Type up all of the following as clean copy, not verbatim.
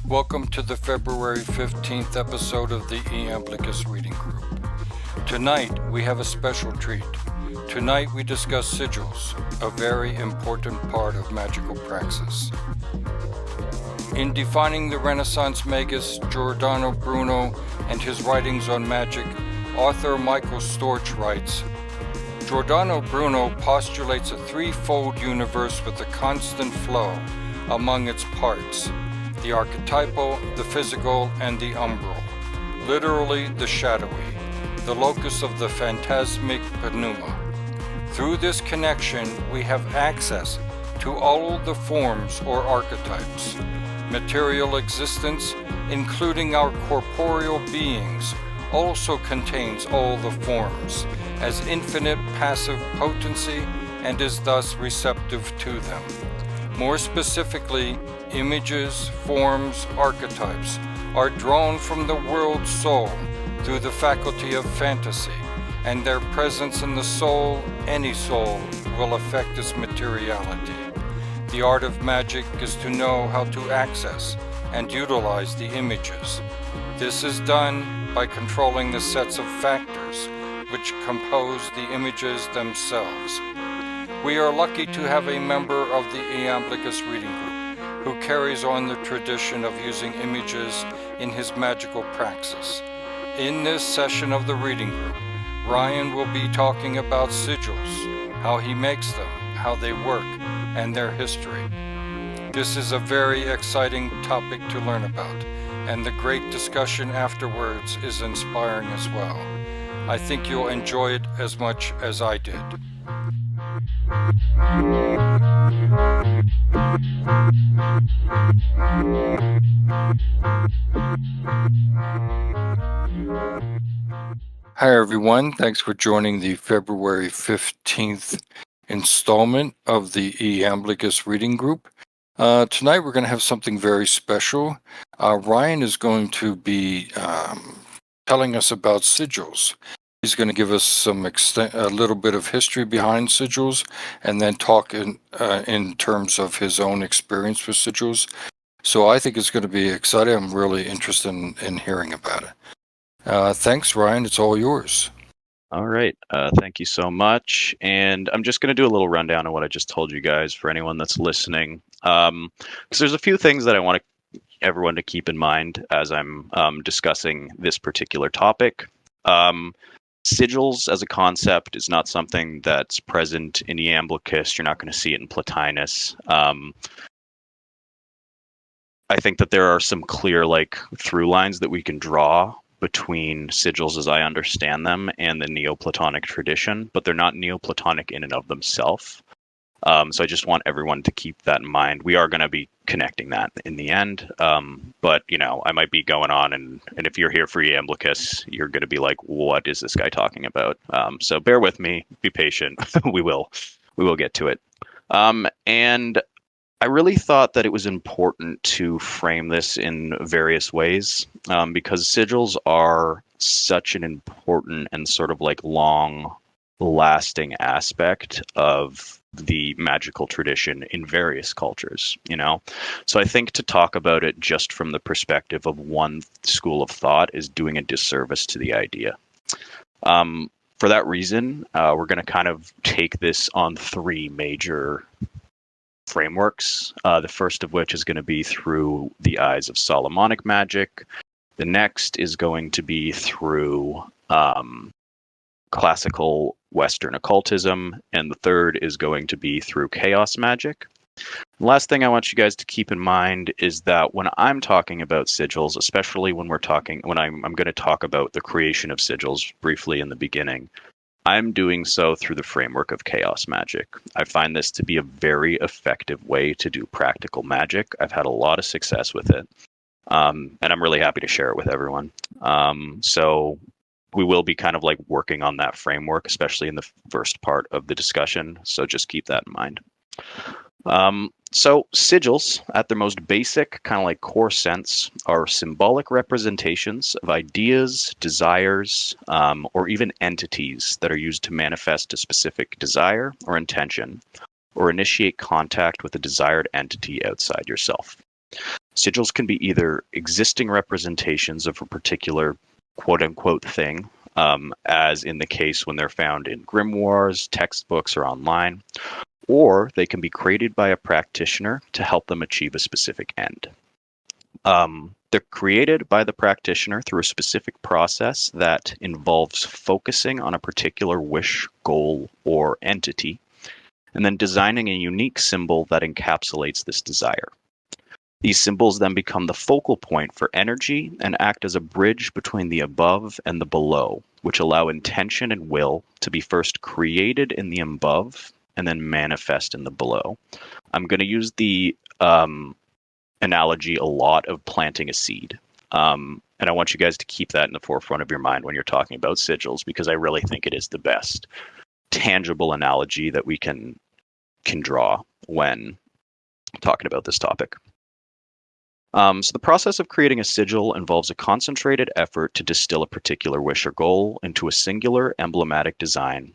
Welcome to the February 15th episode of the Iamblicus Reading Group. Tonight we have a special treat. Tonight we discuss sigils, a very important part of magical praxis. In defining the Renaissance magus Giordano Bruno and his writings on magic, author Michael Storch writes, Giordano Bruno postulates a threefold universe with a constant flow among its parts, the archetypal, the physical, and the umbral, literally the shadowy, the locus of the phantasmic pneuma. Through this connection, we have access to all the forms or archetypes. Material existence, including our corporeal beings, also contains all the forms, as infinite passive potency, and is thus receptive to them. More specifically, images, forms, archetypes are drawn from the world soul through the faculty of fantasy, and their presence in the soul, any soul, will affect its materiality. The art of magic is to know how to access and utilize the images. This is done by controlling the sets of factors which compose the images themselves. We are lucky to have a member of the Iamblicus Reading Group who carries on the tradition of using images in his magical praxis. In this session of the Reading Group, Ryan will be talking about sigils, how he makes them, how they work, and their history. This is a very exciting topic to learn about, and the great discussion afterwards is inspiring as well. I think you'll enjoy it as much as I did. Hi everyone, thanks for joining the February 15th installment of the Iamblicus Reading Group. Tonight we're going to have something very special. Ryan is going to be telling us about sigils. He's going to give us a little bit of history behind sigils, and then talk in terms of his own experience with sigils. So I think it's going to be exciting. I'm really interested in hearing about it. Thanks, Ryan. It's all yours. All right. Thank you so much. And I'm just going to do a little rundown of what I just told you guys for anyone that's listening. Because there's a few things that I want everyone to keep in mind as I'm discussing this particular topic. Sigils as a concept is not something that's present in Iamblicus. You're not going to see it in Plotinus. I think that there are some clear through lines that we can draw between sigils as I understand them and the Neoplatonic tradition, but they're not Neoplatonic in and of themselves. So I just want everyone to keep that in mind. We are going to be connecting that in the end. But, I might be going on, and if you're here for Iamblicus, you're going to be like, what is this guy talking about? So bear with me, be patient. We will get to it. And I really thought that it was important to frame this in various ways, because sigils are such an important and sort of long-lasting aspect of the magical tradition in various cultures, So I think to talk about it just from the perspective of one school of thought is doing a disservice to the idea. For that reason, we're going to kind of take this on three major frameworks, the first of which is going to be through the eyes of Solomonic magic. The next is going to be through classical Western occultism, and the third is going to be through chaos magic. The last thing I want you guys to keep in mind is that when I'm talking about sigils, especially when I'm going to talk about the creation of sigils briefly in the beginning, I'm doing so through the framework of chaos magic. I find this to be a very effective way to do practical magic. I've had a lot of success with it, and I'm really happy to share it with everyone. So we will be kind of working on that framework, especially in the first part of the discussion. So just keep that in mind. So sigils, at their most basic, kind of core sense, are symbolic representations of ideas, desires, or even entities that are used to manifest a specific desire or intention, or initiate contact with a desired entity outside yourself. Sigils can be either existing representations of a particular quote-unquote thing, as in the case when they're found in grimoires, textbooks, or online, or they can be created by a practitioner to help them achieve a specific end. They're created by the practitioner through a specific process that involves focusing on a particular wish, goal, or entity, and then designing a unique symbol that encapsulates this desire. These symbols then become the focal point for energy and act as a bridge between the above and the below, which allow intention and will to be first created in the above and then manifest in the below. I'm going to use the analogy a lot of planting a seed. And I want you guys to keep that in the forefront of your mind when you're talking about sigils, because I really think it is the best tangible analogy that we can draw when talking about this topic. So the process of creating a sigil involves a concentrated effort to distill a particular wish or goal into a singular emblematic design.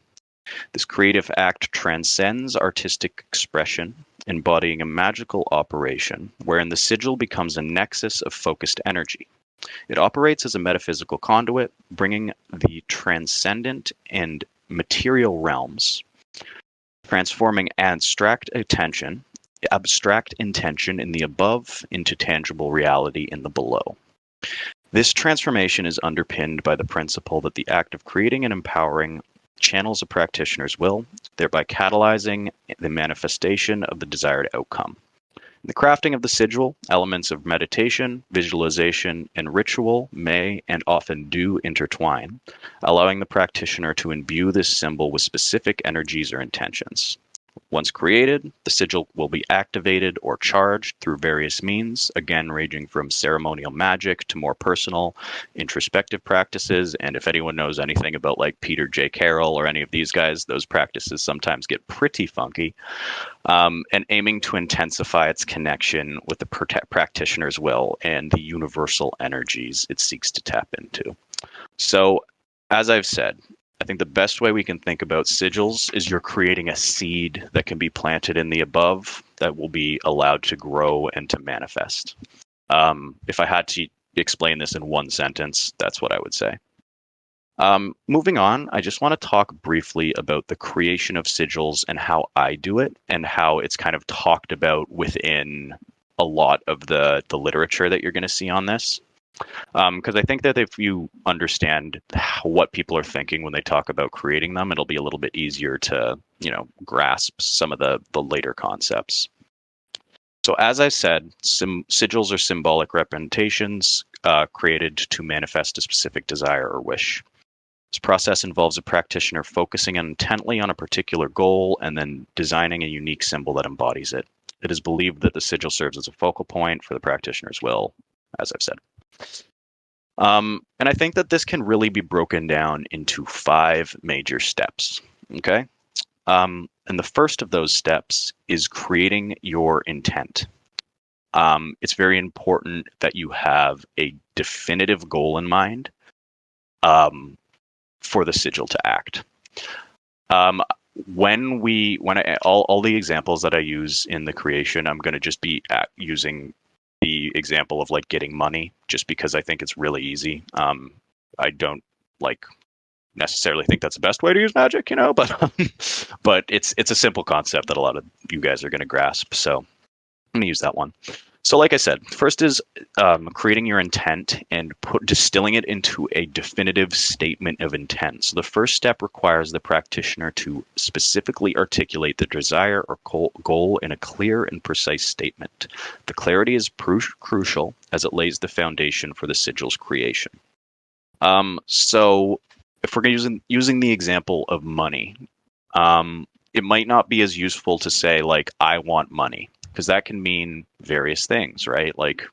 This creative act transcends artistic expression, embodying a magical operation wherein the sigil becomes a nexus of focused energy. It operates as a metaphysical conduit, bringing the transcendent and material realms, transforming abstract intention in the above into tangible reality in the below. This transformation is underpinned by the principle that the act of creating and empowering channels a practitioner's will, thereby catalyzing the manifestation of the desired outcome. In the crafting of the sigil, elements of meditation, visualization, and ritual may and often do intertwine, allowing the practitioner to imbue this symbol with specific energies or intentions. Once created, the sigil will be activated or charged through various means, again ranging from ceremonial magic to more personal, introspective practices. And if anyone knows anything about like Peter J. Carroll or any of these guys, those practices sometimes get pretty funky, and aiming to intensify its connection with the practitioner's will and the universal energies it seeks to tap into. So, as I've said, I think the best way we can think about sigils is you're creating a seed that can be planted in the above that will be allowed to grow and to manifest. If I had to explain this in one sentence, that's what I would say. Moving on, I just want to talk briefly about the creation of sigils and how I do it and how it's kind of talked about within a lot of the literature that you're going to see on this. Because I think that if you understand what people are thinking when they talk about creating them, it'll be a little bit easier to, grasp some of the later concepts. So as I said, sigils are symbolic representations created to manifest a specific desire or wish. This process involves a practitioner focusing intently on a particular goal and then designing a unique symbol that embodies it. It is believed that the sigil serves as a focal point for the practitioner's will, as I've said. And I think that this can really be broken down into 5 major steps, okay? And the first of those steps is creating your intent. It's very important that you have a definitive goal in mind for the sigil to act. All the examples that I use in the creation, I'm going to just be using the example of like getting money, just because I think it's really easy. I don't necessarily think that's the best way to use magic, but it's a simple concept that a lot of you guys are going to grasp. So I'm going to use that one. So like I said, first is creating your intent and distilling it into a definitive statement of intent. So the first step requires the practitioner to specifically articulate the desire or goal in a clear and precise statement. The clarity is crucial as it lays the foundation for the sigil's creation. So if we're using the example of money, it might not be as useful to say like, I want money, because that can mean various things, right? Like,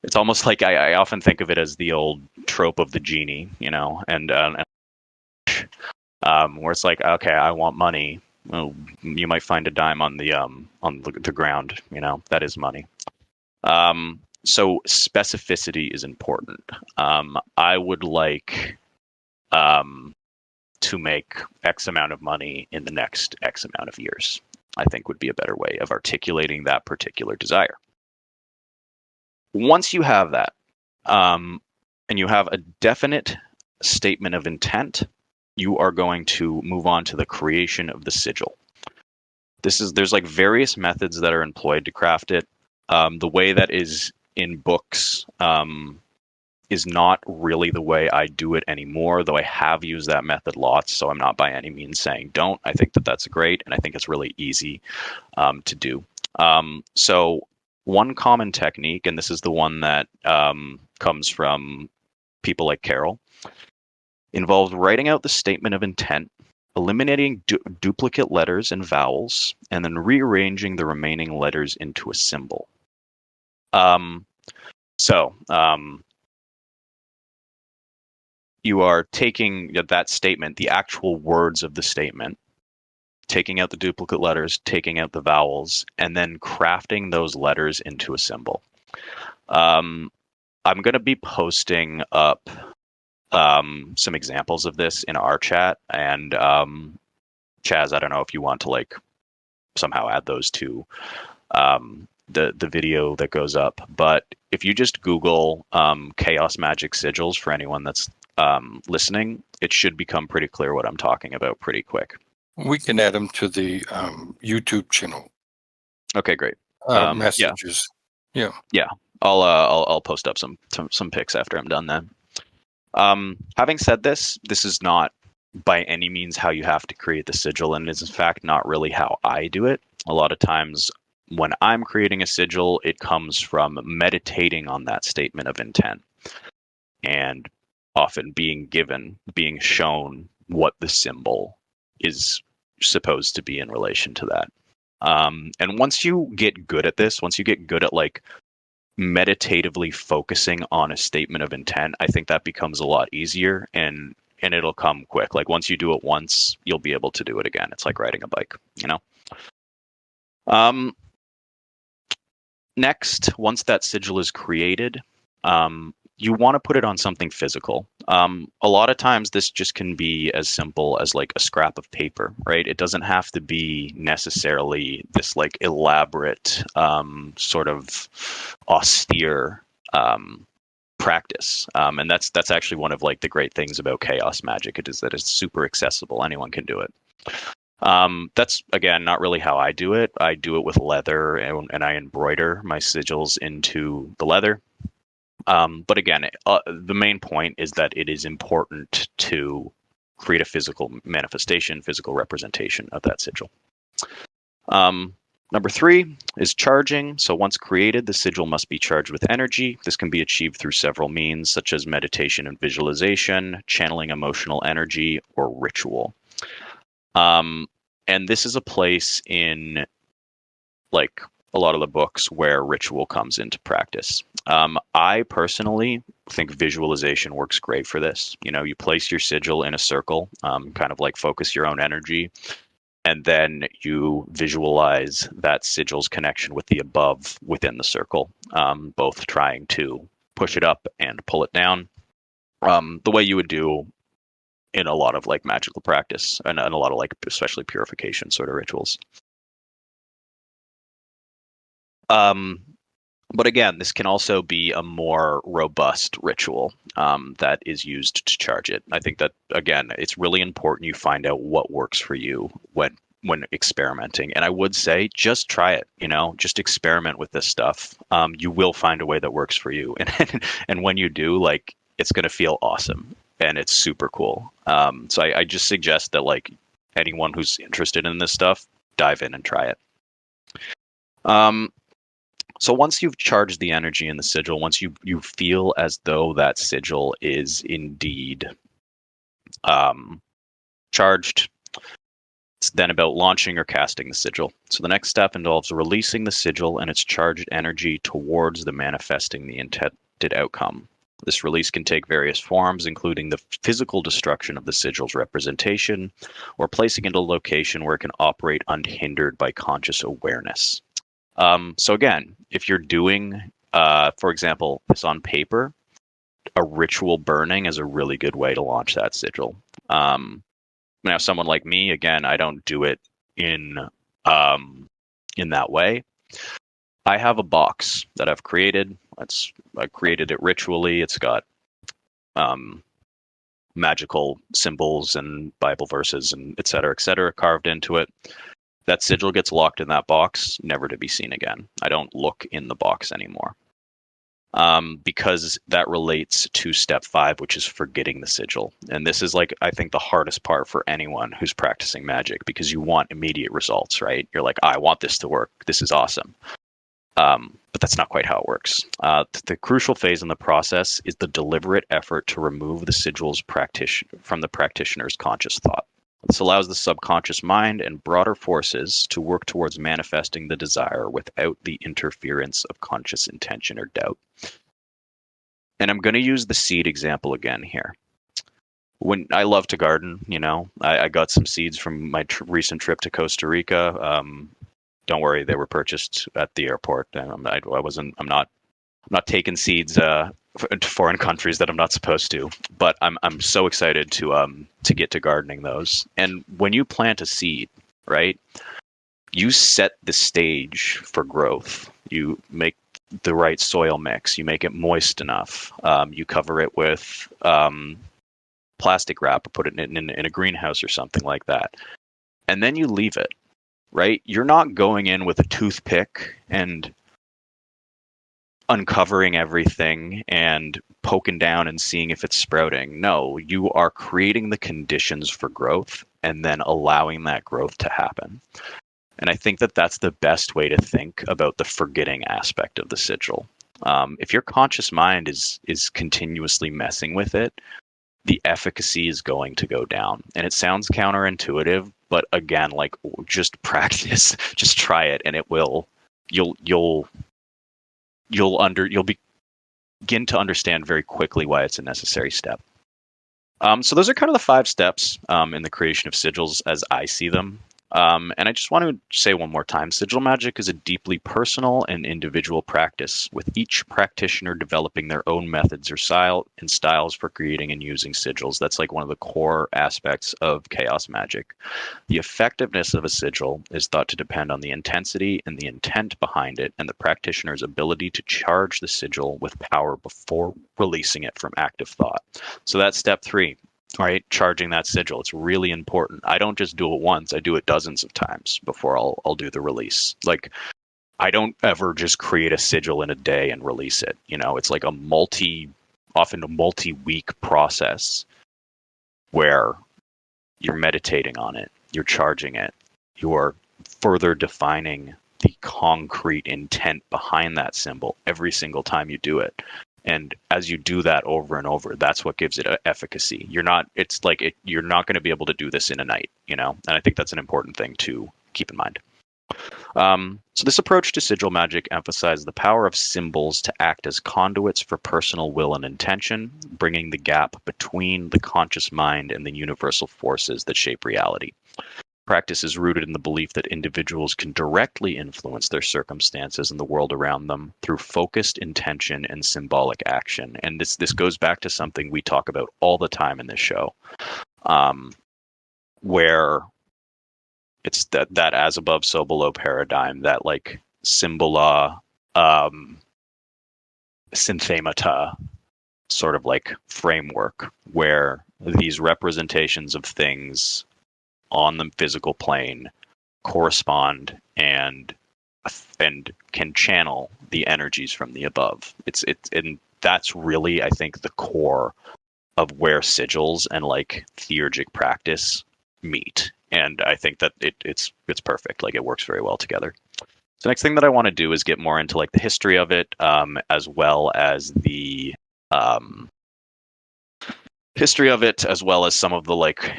it's almost like I often think of it as the old trope of the genie, and where it's like, okay, I want money. Well, you might find a dime on the ground, that is money. So specificity is important. I would like to make X amount of money in the next X amount of years, I think would be a better way of articulating that particular desire. Once you have that, and you have a definite statement of intent, you are going to move on to the creation of the sigil. There's like various methods that are employed to craft it. The way that is in books is not really the way I do it anymore, though I have used that method lots, so I'm not by any means saying don't. I think that that's great, and I think it's really easy to do. So one common technique, and this is the one that comes from people like Carol, involves writing out the statement of intent, eliminating duplicate letters and vowels, and then rearranging the remaining letters into a symbol. You are taking that statement, the actual words of the statement, taking out the duplicate letters, taking out the vowels, and then crafting those letters into a symbol. I'm going to be posting up some examples of this in our chat, and Chaz, I don't know if you want to like somehow add those to the video that goes up, but if you just Google chaos magic sigils for anyone that's listening, it should become pretty clear what I'm talking about pretty quick. We can add them to the YouTube channel. Okay, great. Messages. Yeah. I'll post up some pics after I'm done then. Having said this is not by any means how you have to create the sigil, and is in fact not really how I do it. A lot of times when I'm creating a sigil, it comes from meditating on that statement of intent and often being shown what the symbol is supposed to be in relation to that. And once you get good at this, once you get good at like meditatively focusing on a statement of intent, I think that becomes a lot easier, and it'll come quick. Like once you do it once, you'll be able to do it again. It's like riding a bike, you know? Next, once that sigil is created, you want to put it on something physical. A lot of times this just can be as simple as like a scrap of paper, right? It doesn't have to be necessarily this like elaborate, sort of austere practice. And that's actually one of like the great things about chaos magic. It is that it's super accessible. Anyone can do it. That's again not really how I do it. I do it with leather, and I embroider my sigils into the leather. But again, the main point is that it is important to create a physical manifestation, physical representation of that sigil. Number 3 is charging. So once created, the sigil must be charged with energy. This can be achieved through several means, such as meditation and visualization, channeling emotional energy, or ritual. And this is a place in like a lot of the books where ritual comes into practice. I personally think visualization works great for this. You know, you place your sigil in a circle, kind of like focus your own energy, and then you visualize that sigil's connection with the above within the circle, both trying to push it up and pull it down, the way you would do in a lot of like magical practice and a lot of like especially purification sort of rituals. But again, this can also be a more robust ritual that is used to charge it. I think that, again, it's really important you find out what works for you when experimenting. And I would say just try it, you know, just experiment with this stuff. You will find a way that works for you. And when you do, like, it's going to feel awesome and it's super cool. So I just suggest that, like, anyone who's interested in this stuff, dive in and try it. So once you've charged the energy in the sigil, once you feel as though that sigil is indeed charged, it's then about launching or casting the sigil. So the next step involves releasing the sigil and its charged energy towards the manifesting the intended outcome. This release can take various forms, including the physical destruction of the sigil's representation, or placing it in a location where it can operate unhindered by conscious awareness. So again, if you're doing, for example, this on paper, a ritual burning is a really good way to launch that sigil. Now, someone like me, again, I don't do it in that way. I have a box that I've created. I created it ritually. It's got magical symbols and Bible verses and et cetera, carved into it. That sigil gets locked in that box, never to be seen again. I don't look in the box anymore. Because that relates to step 5, which is forgetting the sigil. And this is like, I think, the hardest part for anyone who's practicing magic, because you want immediate results, right? You're like, I want this to work. This is awesome. But that's not quite how it works. The crucial phase in the process is the deliberate effort to remove the sigils from the practitioner's conscious thought. This allows the subconscious mind and broader forces to work towards manifesting the desire without the interference of conscious intention or doubt. And I'm going to use the seed example again here. When I love to garden, I got some seeds from my recent trip to Costa Rica. Don't worry, they were purchased at the airport. I'm not taking seeds to foreign countries that I'm not supposed to. But I'm so excited to get to gardening those. And when you plant a seed, right, you set the stage for growth. You make the right soil mix. You make it moist enough. You cover it with plastic wrap or put it in a greenhouse or something like that. And then you leave it, right? You're not going in with a toothpick and uncovering everything and poking down and seeing if it's sprouting. No, you are creating the conditions for growth and then allowing that growth to happen. And I think that that's the best way to think about the forgetting aspect of the sigil. If your conscious mind is continuously messing with it, the efficacy is going to go down. And it sounds counterintuitive, but again, like, just practice, just try it, and it will. You'll begin to understand very quickly why it's a necessary step. So those are kind of the 5 steps in the creation of sigils as I see them. And I just want to say one more time, sigil magic is a deeply personal and individual practice, with each practitioner developing their own methods or styles for creating and using sigils. That's like one of the core aspects of chaos magic. The effectiveness of a sigil is thought to depend on the intensity and the intent behind it, and the practitioner's ability to charge the sigil with power before releasing it from active thought. So that's step 3. All right, charging that sigil. It's really important. I don't just do it once. I do it dozens of times before I'll do the release. Like, I don't ever just create a sigil in a day and release it. It's like often a multi-week process where you're meditating on it, you're charging it, you are further defining the concrete intent behind that symbol every single time you do it. And as you do that over and over, that's what gives it efficacy. You're not going to be able to do this in a night, and I think that's an important thing to keep in mind. So this approach to sigil magic emphasizes the power of symbols to act as conduits for personal will and intention, bringing the gap between the conscious mind and the universal forces that shape reality. Practice is rooted in the belief that individuals can directly influence their circumstances and the world around them through focused intention and symbolic action. And this goes back to something we talk about all the time in this show, where it's that as above, so below paradigm, that like symbol synthemata sort of like framework, where these representations of things on the physical plane correspond and can channel the energies from the above. And that's really, I think, the core of where sigils and like theurgic practice meet. And I think that it's perfect. Like, it works very well together. So next thing that I want to do is get more into like the history of it, as well as the history of it, as well as some of the like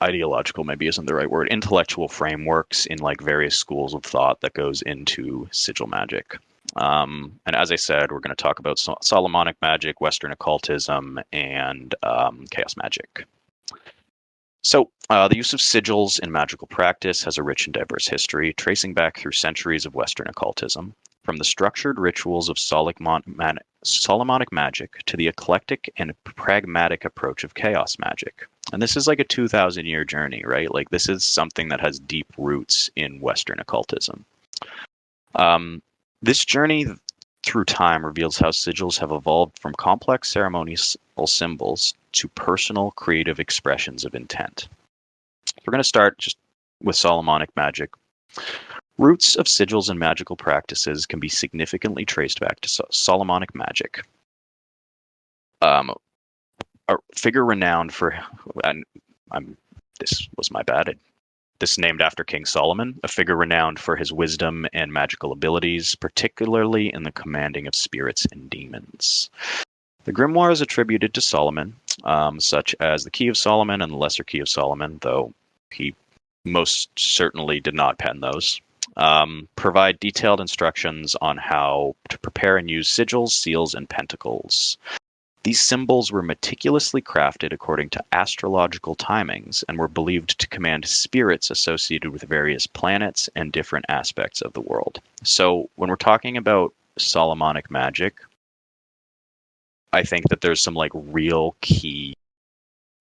ideological, maybe isn't the right word, intellectual frameworks in like various schools of thought that goes into sigil magic. And as I said, we're going to talk about Solomonic magic, Western occultism, and chaos magic. So the use of sigils in magical practice has a rich and diverse history, tracing back through centuries of Western occultism. From the structured rituals of Solomonic magic to the eclectic and pragmatic approach of chaos magic. And this is like a 2,000-year journey, right? Like, this is something that has deep roots in Western occultism. This journey through time reveals how sigils have evolved from complex ceremonial symbols to personal creative expressions of intent. We're going to start just with Solomonic magic. Roots of sigils and magical practices can be significantly traced back to Solomonic magic. A figure renowned for, this was my bad. This is named after King Solomon, a figure renowned for his wisdom and magical abilities, particularly in the commanding of spirits and demons. The grimoires attributed to Solomon, such as the Key of Solomon and the Lesser Key of Solomon, though he most certainly did not pen those, provide detailed instructions on how to prepare and use sigils, seals, and pentacles. These symbols were meticulously crafted according to astrological timings and were believed to command spirits associated with various planets and different aspects of the world. So when we're talking about Solomonic magic, I think that there's some like real key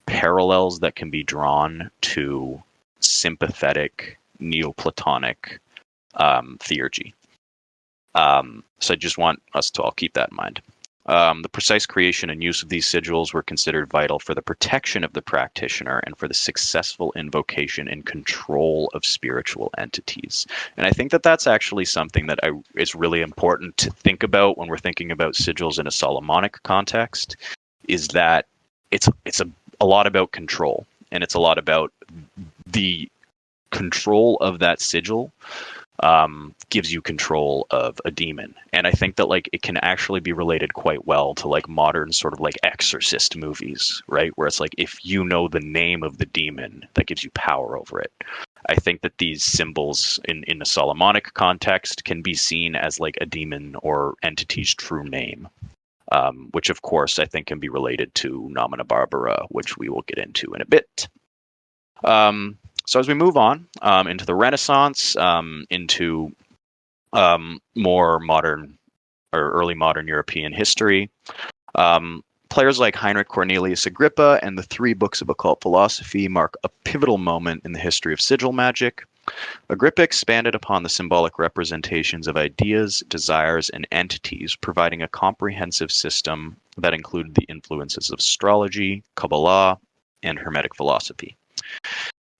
parallels that can be drawn to sympathetic Neoplatonic theurgy. So I just want us to all keep that in mind. The precise creation and use of these sigils were considered vital for the protection of the practitioner and for the successful invocation and control of spiritual entities. And I think that that's actually something that is really important to think about when we're thinking about sigils in a Solomonic context, is that it's a lot about control, and it's a lot about the control of that sigil gives you control of a demon. And I think that like it can actually be related quite well to like modern sort of like exorcist movies, right? Where it's like, if you know the name of the demon, that gives you power over it. I think that these symbols in a Solomonic context can be seen as like a demon or entity's true name, which of course I think can be related to Nomina Barbara, which we will get into in a bit. So as we move on into the Renaissance, into more modern or early modern European history, players like Heinrich Cornelius Agrippa and the 3 books of occult philosophy mark a pivotal moment in the history of sigil magic. Agrippa expanded upon the symbolic representations of ideas, desires, and entities, providing a comprehensive system that included the influences of astrology, Kabbalah, and Hermetic philosophy.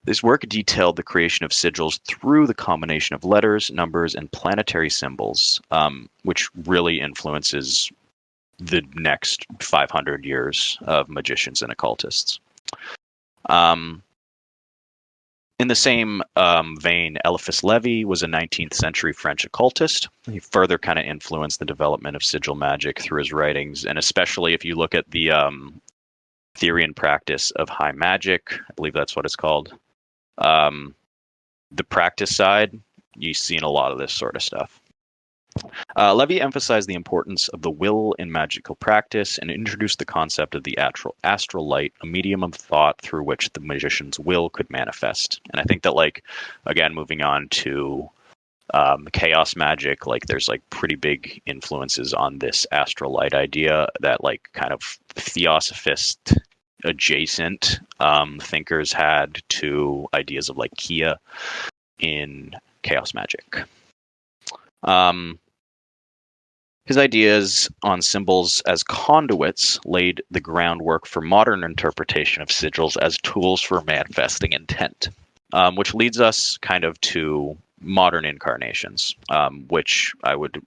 This work detailed the creation of sigils through the combination of letters, numbers, and planetary symbols, which really influences the next 500 years of magicians and occultists. In the same vein, Eliphas Levi was a 19th century French occultist. He further kind of influenced the development of sigil magic through his writings, and especially if you look at the theory and practice of high magic, I believe that's what it's called. The practice side, you've seen a lot of this sort of stuff. Levi emphasized the importance of the will in magical practice and introduced the concept of the astral light, a medium of thought through which the magician's will could manifest. And I think that, like, again, moving on to chaos magic, like there's like pretty big influences on this astral light idea that like kind of theosophist adjacent thinkers had to ideas of like Kia in chaos magic. His ideas on symbols as conduits laid the groundwork for modern interpretation of sigils as tools for manifesting intent, which leads us kind of to modern incarnations, which I would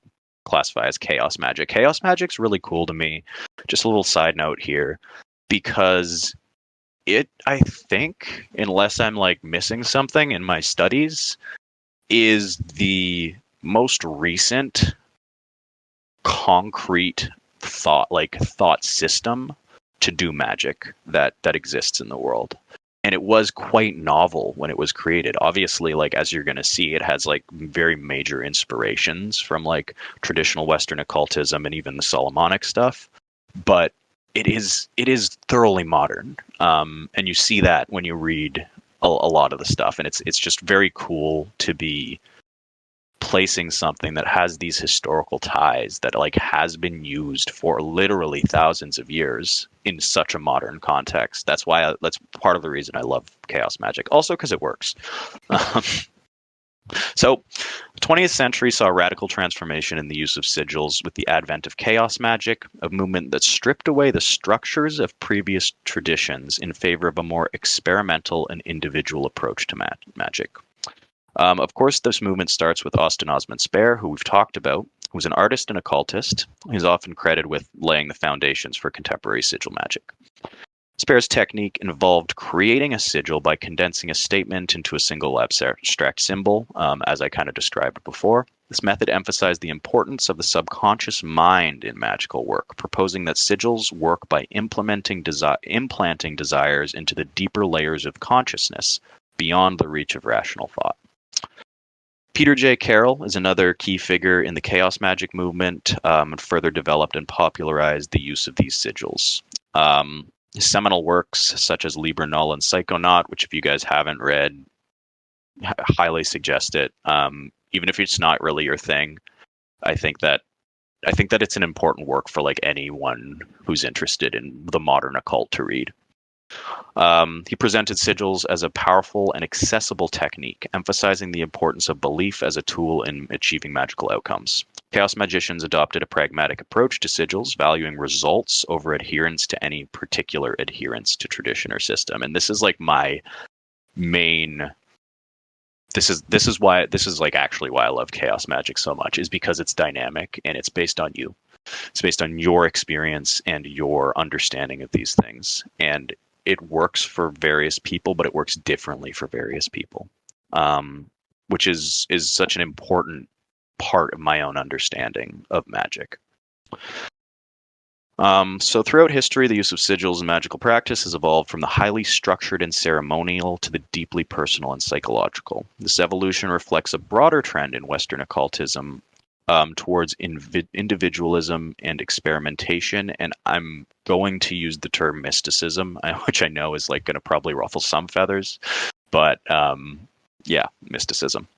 classify as chaos magic. Chaos magic's really cool to me. Just a little side note here, because it, I think, unless I'm like missing something in my studies, is the most recent concrete thought system to do magic that exists in the world. And it was quite novel when it was created. Obviously, like, as you're going to see, it has like very major inspirations from like traditional Western occultism and even the Solomonic stuff. But it is thoroughly modern. And you see that when you read a lot of the stuff. And it's just very cool to be placing something that has these historical ties that like has been used for literally thousands of years in such a modern context. That's why that's part of the reason I love chaos magic. Also because it works. So, the 20th century saw a radical transformation in the use of sigils with the advent of chaos magic, a movement that stripped away the structures of previous traditions in favor of a more experimental and individual approach to magic. Of course, this movement starts with Austin Osman Spare, who we've talked about, who's an artist and occultist. He's often credited with laying the foundations for contemporary sigil magic. Spare's technique involved creating a sigil by condensing a statement into a single abstract symbol, as I kind of described before. This method emphasized the importance of the subconscious mind in magical work, proposing that sigils work by implanting desires into the deeper layers of consciousness beyond the reach of rational thought. Peter J. Carroll is another key figure in the chaos magic movement, and further developed and popularized the use of these sigils. His seminal works, such as Libra Null and Psychonaut, which if you guys haven't read, highly suggest it. Even if it's not really your thing, I think that it's an important work for like anyone who's interested in the modern occult to read. He presented sigils as a powerful and accessible technique, emphasizing the importance of belief as a tool in achieving magical outcomes. Chaos magicians adopted a pragmatic approach to sigils, valuing results over adherence to any particular adherence to tradition or system. And this is like my main. This is like actually why I love chaos magic so much, is because it's dynamic and it's based on you. It's based on your experience and your understanding of these things, and it works for various people, but it works differently for various people, which is such an important part of my own understanding of magic. So throughout history, the use of sigils in magical practice has evolved from the highly structured and ceremonial to the deeply personal and psychological. This evolution reflects a broader trend in Western occultism towards individualism and experimentation, and I'm going to use the term mysticism, which I know is like going to probably ruffle some feathers, but yeah, mysticism.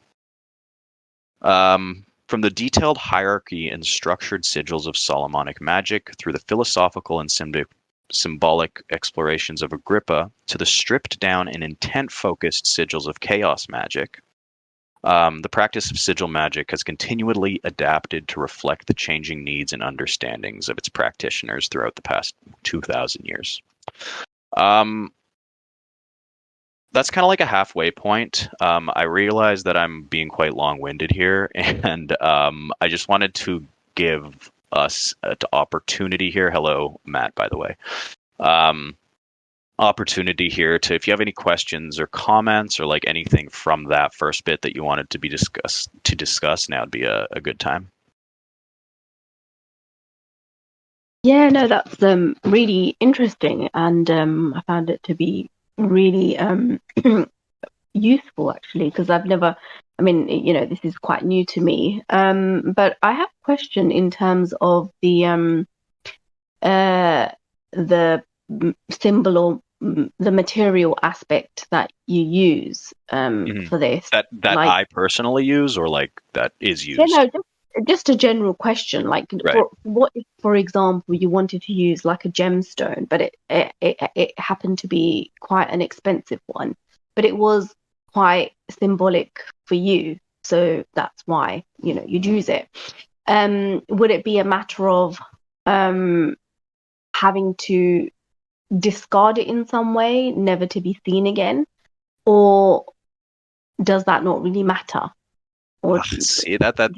From the detailed hierarchy and structured sigils of Solomonic magic through the philosophical and symbolic explorations of Agrippa to the stripped down and intent-focused sigils of chaos magic, the practice of sigil magic has continually adapted to reflect the changing needs and understandings of its practitioners throughout the past 2,000 years. That's kind of like a halfway point. I realize that I'm being quite long-winded here, and I just wanted to give us an opportunity here. Hello, Matt, by the way. Opportunity here to, if you have any questions or comments or like anything from that first bit that you wanted to be discuss, now would be a good time. Yeah, no, that's really interesting, and I found it to be really useful actually, because I've never, I mean, this is quite new to me. But I have a question in terms of the symbol or the material aspect that you use for this. That like, I personally use, or like that is used? Yeah, no, just a general question. Like, right. What if, for example, you wanted to use like a gemstone, but it happened to be quite an expensive one, but it was quite symbolic for you, so that's why you'd use it. Would it be a matter of having to discard it in some way, never to be seen again, or does that not really matter? Or see, that's a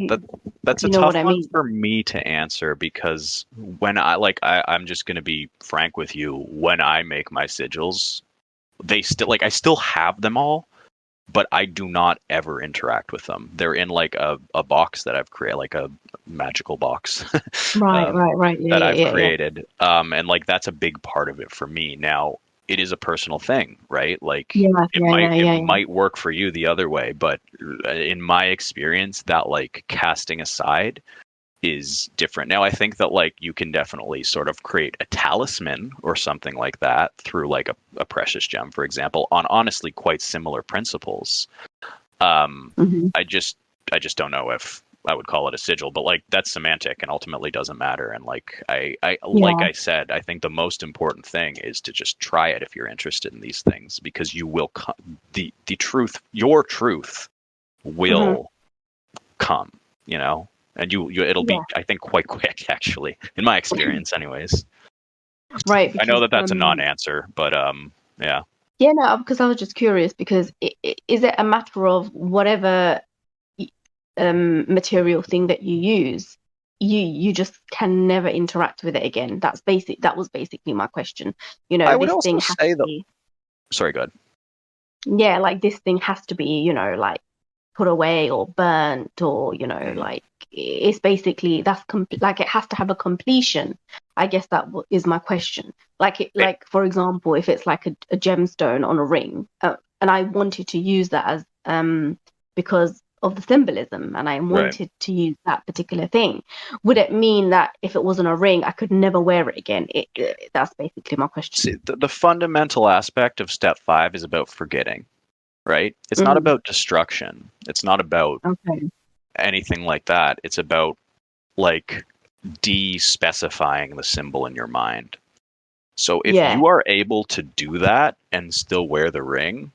tough one for me to answer, because when I'm just going to be frank with you, when I make my sigils, they still I still have them all, but I do not ever interact with them. They're in like a box that I've created, like a magical box. Right. Yeah, that I've created. Yeah. And like that's a big part of it for me. Now, it is a personal thing, right? Like it might work for you the other way, but in my experience, that like casting aside is different. Now, I think that like you can definitely sort of create a talisman or something like that through like a precious gem, for example, on honestly quite similar principles. I just don't know if I would call it a sigil, but like that's semantic and ultimately doesn't matter. And like like I said, I think the most important thing is to just try it if you're interested in these things, because you will the truth, your truth will come, you know, and it'll be, I think, quite quick, actually, in my experience, anyways. Right. I know Because, that that's a non-answer, but yeah. Yeah, no, because I was just curious because is it a matter of whatever material thing that you use, you just can never interact with it again? That was basically my question. You know, I would this also thing has say to that. be, Sorry, go ahead. yeah, like this thing has to be, you know, like put away or burnt, or, you know, like it's basically like it has to have a completion. I guess that is my question. Like for example, if it's like a gemstone on a ring, and I wanted to use that as because of the symbolism, and I Right. wanted to use that particular thing, would it mean that if it wasn't a ring, I could never wear it again? That's basically my question. See, the fundamental aspect of step 5 is about forgetting, right? It's not about destruction. It's not about Okay. anything like that. It's about like de-specifying the symbol in your mind. So if Yeah. you are able to do that and still wear the ring,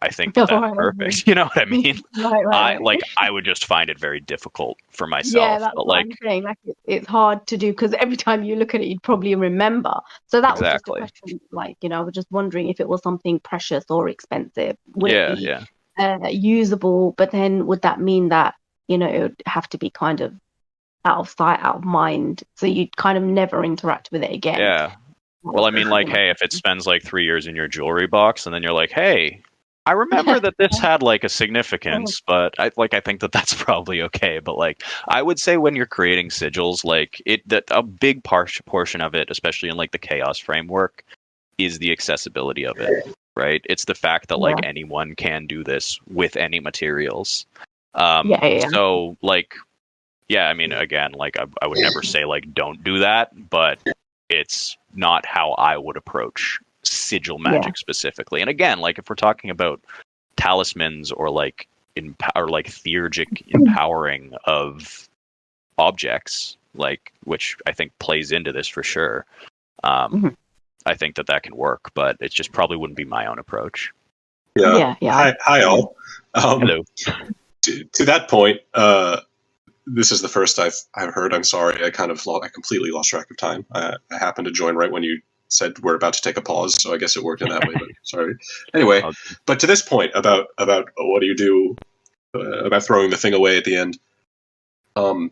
I think that's Right. perfect. You know what I mean? Right. I would just find it very difficult for Yeah, myself. that's But what like, I'm saying. Like it's hard to do because every time you look at it, you'd probably remember. So that was just a exactly. question. Like, you know, I was just wondering if it was something precious or expensive. Would it Yeah, be yeah. usable? But then would that mean that, you know, it would have to be kind of out of sight, out of mind, so you'd kind of never interact with it again? Yeah. Well, I mean, like, You know. hey, if it spends like 3 years in your jewelry box, and then you're like, hey, I remember that this had like a significance, but I think that that's probably okay. But like, I would say when you're creating sigils, like that a big portion of it, especially in like the chaos framework, is the accessibility of it, right? It's the fact that like Yeah. anyone can do this with any materials. Yeah. So like, yeah, I mean, again, like I would never say like don't do that, but it's not how I would approach sigil magic specifically. And again, like if we're talking about talismans or like or like theurgic empowering of objects, like which I think plays into this for sure. I think that can work, but it just probably wouldn't be my own approach. Yeah. Hi all. Hello. To that point, this is the first I've heard. I'm sorry, I completely lost track of time. I happened to join right when you said we're about to take a pause, so I guess it worked in that way. But sorry. Anyway, but to this point about what do you do about throwing the thing away at the end? I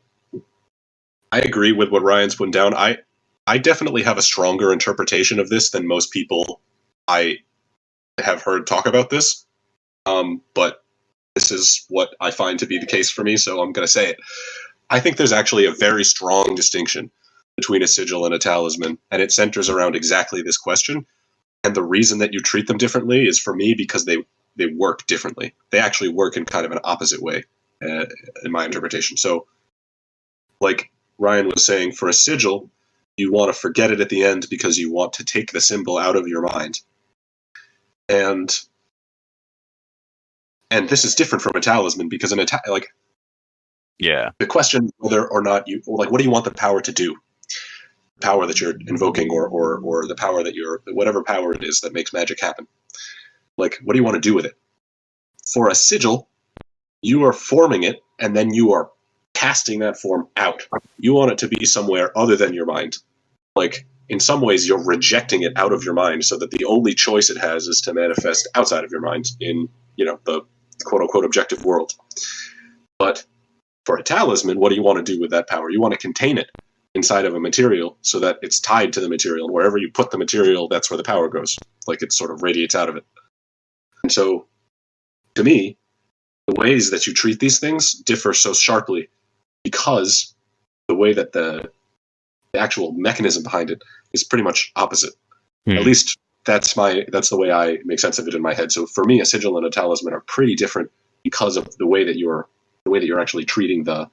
agree with what Ryan's putting down. I definitely have a stronger interpretation of this than most people I have heard talk about this. But this is what I find to be the case for me, so I'm going to say it. I think there's actually a very strong distinction between a sigil and a talisman, and it centers around exactly this question. And the reason that you treat them differently is, for me, because they work differently. They actually work in kind of an opposite way, in my interpretation. So, like Ryan was saying, for a sigil, you want to forget it at the end because you want to take the symbol out of your mind. And this is different from a talisman, because the question whether or not what do you want the power to do? The power that you're invoking, or the power that whatever power it is that makes magic happen. Like, what do you want to do with it? For a sigil, you are forming it, and then you are casting that form out. You want it to be somewhere other than your mind. Like, in some ways, you're rejecting it out of your mind, so that the only choice it has is to manifest outside of your mind in, the quote-unquote objective world. But for a talisman, what do you want to do with that power? You want to contain it inside of a material so that it's tied to the material. And wherever you put the material, that's where the power goes. Like, it sort of radiates out of it. And so, to me, the ways that you treat these things differ so sharply because the way that the actual mechanism behind it is pretty much opposite. At least that's the way I make sense of it in my head. So for me, a sigil and a talisman are pretty different because of the way that you're actually treating the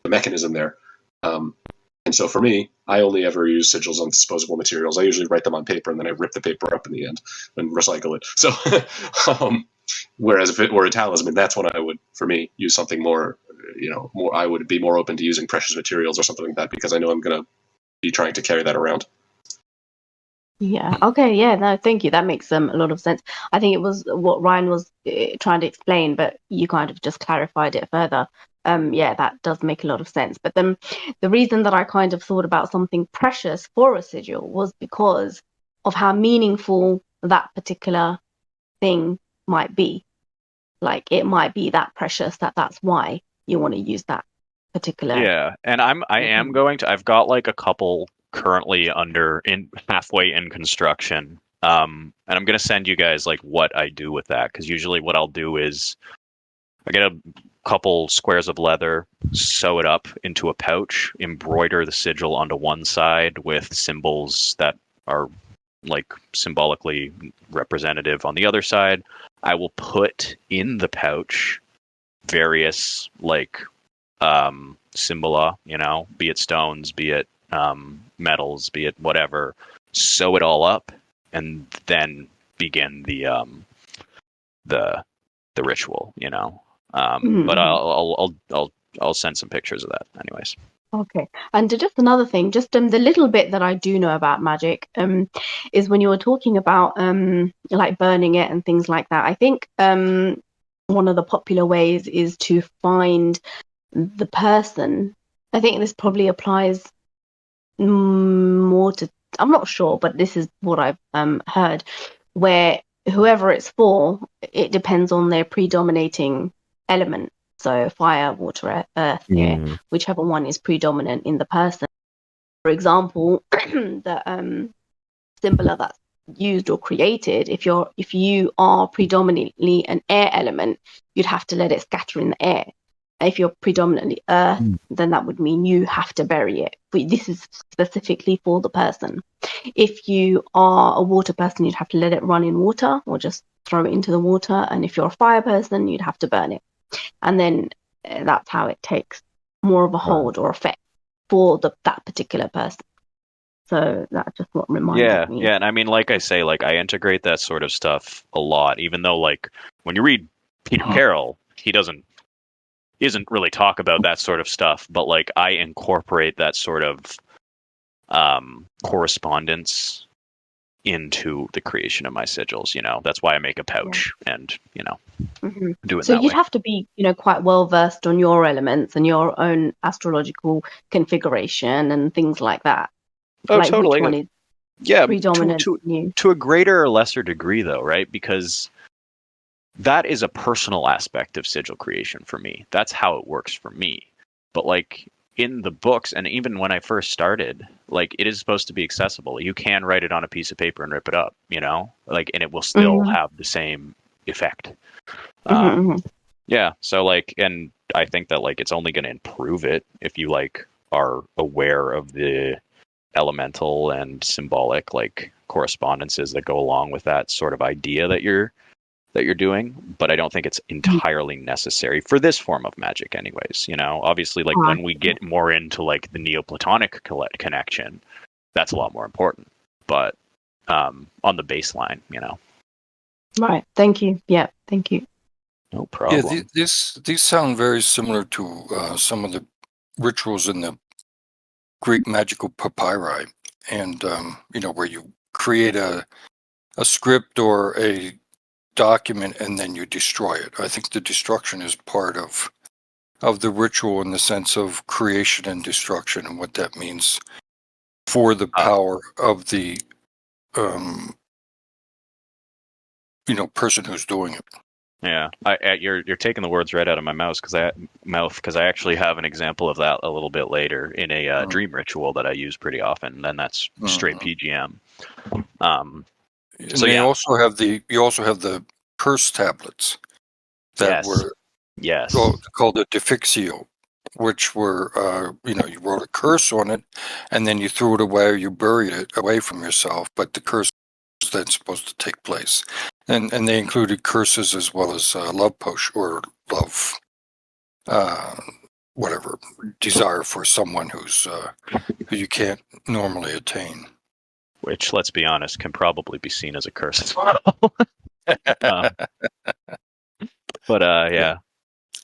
mechanism there. And so for me, I only ever use sigils on disposable materials. I usually write them on paper, and then I rip the paper up in the end and recycle it. So, whereas if it were a talisman, that's when I would, for me, use something more, I would be more open to using precious materials or something like that, because I know I'm going to be trying to carry that around. Yeah. Okay. Yeah. No, thank you. That makes a lot of sense. I think it was what Ryan was trying to explain, but you kind of just clarified it further. Yeah, that does make a lot of sense. But then the reason that I kind of thought about something precious for a sigil was because of how meaningful that particular thing might be. Like it might be that precious that that's why you want to use that particular. Yeah, and I am Mhm. going to. I've got like a couple currently under in halfway in construction. And I'm gonna send you guys like what I do with that because usually what I'll do is I get a couple squares of leather, sew it up into a pouch, embroider the sigil onto one side with symbols that are like symbolically representative on the other side. I will put in the pouch various like symbola, be it stones, be it metals, be it whatever, sew it all up, and then begin the the ritual. But Mhm. I'll send some pictures of that, anyways. Okay. And just another thing, just the little bit that I do know about magic, is when you were talking about like burning it and things like that. I think one of the popular ways is to find the person. I think this probably applies more to, I'm not sure, but this is what I've heard, where whoever it's for, it depends on their predominating element. So fire, water, earth, air, Mm. whichever one is predominant in the person. For example, the symbol that's used or created, if you are predominantly an air element, you'd have to let it scatter in the air. If you're predominantly earth, then that would mean you have to bury it. But this is specifically for the person. If you are a water person, you'd have to let it run in water or just throw it into the water. And if you're a fire person, you'd have to burn it. And then that's how it takes more of a Right. hold or effect for that particular person. So that's just what reminded Yeah, me. yeah, and I mean, like I say, like I integrate that sort of stuff a lot, even though like when you read Peter Carroll, he doesn't really talk about that sort of stuff, but like I incorporate that sort of correspondence into the creation of my sigils. That's why I make a Yeah. pouch and Hmm. do it So that you'd way. have to be, quite well versed on your elements and your own astrological configuration and things like that. Oh, Like which totally. one is Yeah, to predominant to in you? to a greater or lesser degree, though, right? Because that is a personal aspect of sigil creation for me. That's how it works for me. But like in the books, and even when I first started, like it is supposed to be accessible. You can write it on a piece of paper and rip it up, like, and it will still Hmm. have the same effect. Um, Hmm. yeah. So like, and I think that like it's only going to improve it if you like are aware of the elemental and symbolic like correspondences that go along with that sort of idea that you're doing, but I don't think it's Hmm. entirely necessary for this form of magic anyways. Obviously like Right. when we get more into like the Neoplatonic connection, that's a lot more important. But on the baseline, Right. Thank you. Yeah. Thank you. no Yeah, problem. these sound very similar to some of the rituals in the Greek magical papyri, and where you create a script or a document and then you destroy it. I think the destruction is part of the ritual in the sense of creation and destruction and what that means for the Uh, power of the um, person who's doing it. yeah, you're taking the words right out of my mouth because I actually have an example of that a little bit later in a Mm, dream ritual that I use pretty often. And that's straight mm. PGM. Um, And so they yeah, also have the curse tablets that yes, were yes. called a defixio, which were you wrote a curse on it, and then you threw it away or you buried it away from yourself. But the curse was then supposed to take place, and they included curses as well as love potion or love, uh, whatever desire for someone who you can't normally attain. Which, let's be honest, can probably be seen as a curse as well. uh, but Yeah, yeah.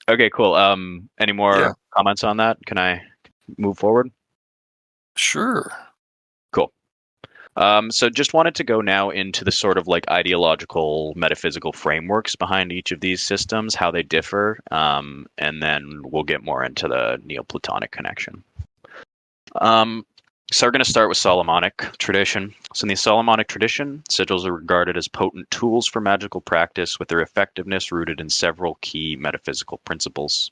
Okay, cool. Any yeah, more comments on that? Can I move forward? sure. Cool. So just wanted to go now into the sort of like ideological, metaphysical frameworks behind each of these systems, how they differ, and then we'll get more into the Neoplatonic connection. So we're going to start with Solomonic tradition. So in the Solomonic tradition, sigils are regarded as potent tools for magical practice, with their effectiveness rooted in several key metaphysical principles.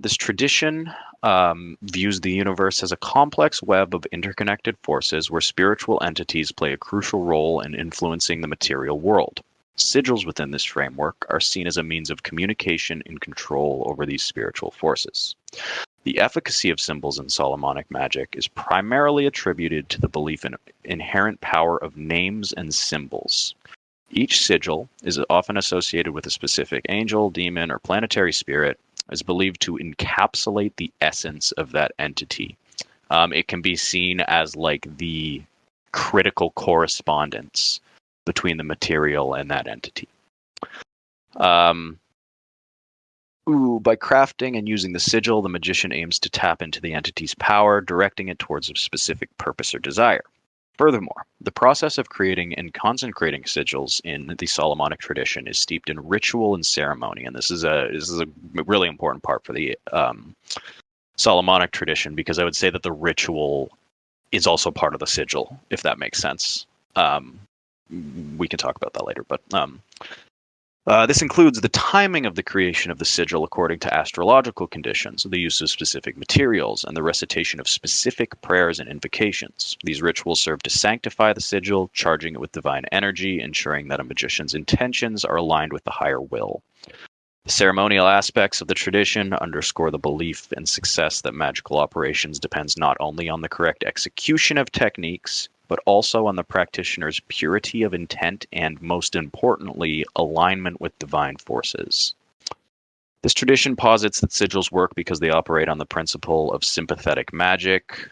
This tradition views the universe as a complex web of interconnected forces where spiritual entities play a crucial role in influencing the material world. Sigils within this framework are seen as a means of communication and control over these spiritual forces. The efficacy of symbols in Solomonic magic is primarily attributed to the belief in inherent power of names and symbols. Each sigil is often associated with a specific angel, demon, or planetary spirit, is believed to encapsulate the essence of that entity. It can be seen as like the critical correspondence between the material and that entity. By crafting and using the sigil, the magician aims to tap into the entity's power, directing it towards a specific purpose or desire. Furthermore, the process of creating and consecrating sigils in the Solomonic tradition is steeped in ritual and ceremony, and this is a really important part for the Solomonic tradition, because I would say that the ritual is also part of the sigil, if that makes sense. We can talk about that later, but this includes the timing of the creation of the sigil according to astrological conditions, the use of specific materials, and the recitation of specific prayers and invocations. These rituals serve to sanctify the sigil, charging it with divine energy, ensuring that a magician's intentions are aligned with the higher will. The ceremonial aspects of the tradition underscore the belief and success that magical operations depends not only on the correct execution of techniques, but also on the practitioner's purity of intent and, most importantly, alignment with divine forces. This tradition posits that sigils work because they operate on the principle of sympathetic magic,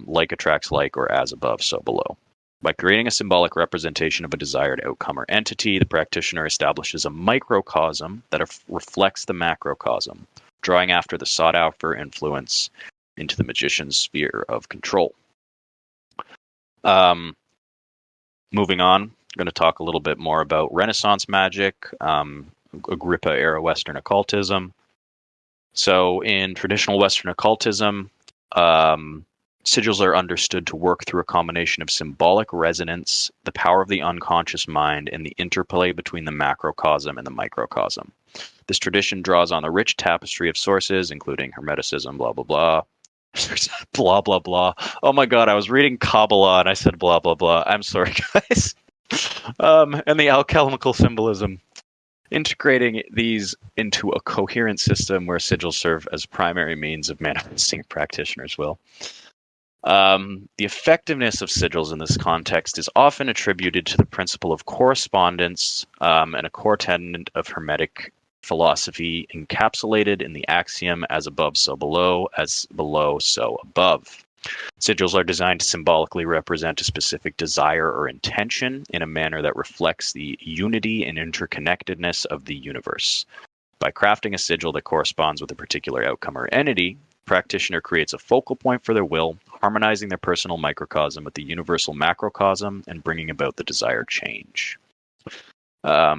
like attracts like, or as above, so below. By creating a symbolic representation of a desired outcome or entity, the practitioner establishes a microcosm that reflects the macrocosm, drawing after the sought-after influence into the magician's sphere of control. Moving on, I'm going to talk a little bit more about Renaissance magic, Agrippa-era Western occultism. So in traditional Western occultism, sigils are understood to work through a combination of symbolic resonance, the power of the unconscious mind, and the interplay between the macrocosm and the microcosm. This tradition draws on the rich tapestry of sources, including Hermeticism, blah, blah, blah. Blah, blah, blah. Oh my god, I was reading Kabbalah and I said blah, blah, blah. I'm sorry, guys. And the alchemical symbolism. Integrating these into a coherent system where sigils serve as primary means of manifesting practitioners' will. The effectiveness of sigils in this context is often attributed to the principle of correspondence, and a core tenet of Hermetic philosophy encapsulated in the axiom as above so below, as below so above. Sigils are designed to symbolically represent a specific desire or intention in a manner that reflects the unity and interconnectedness of the universe. By crafting a sigil that corresponds with a particular outcome or entity, the practitioner creates a focal point for their will, harmonizing their personal microcosm with the universal macrocosm and bringing about the desired change.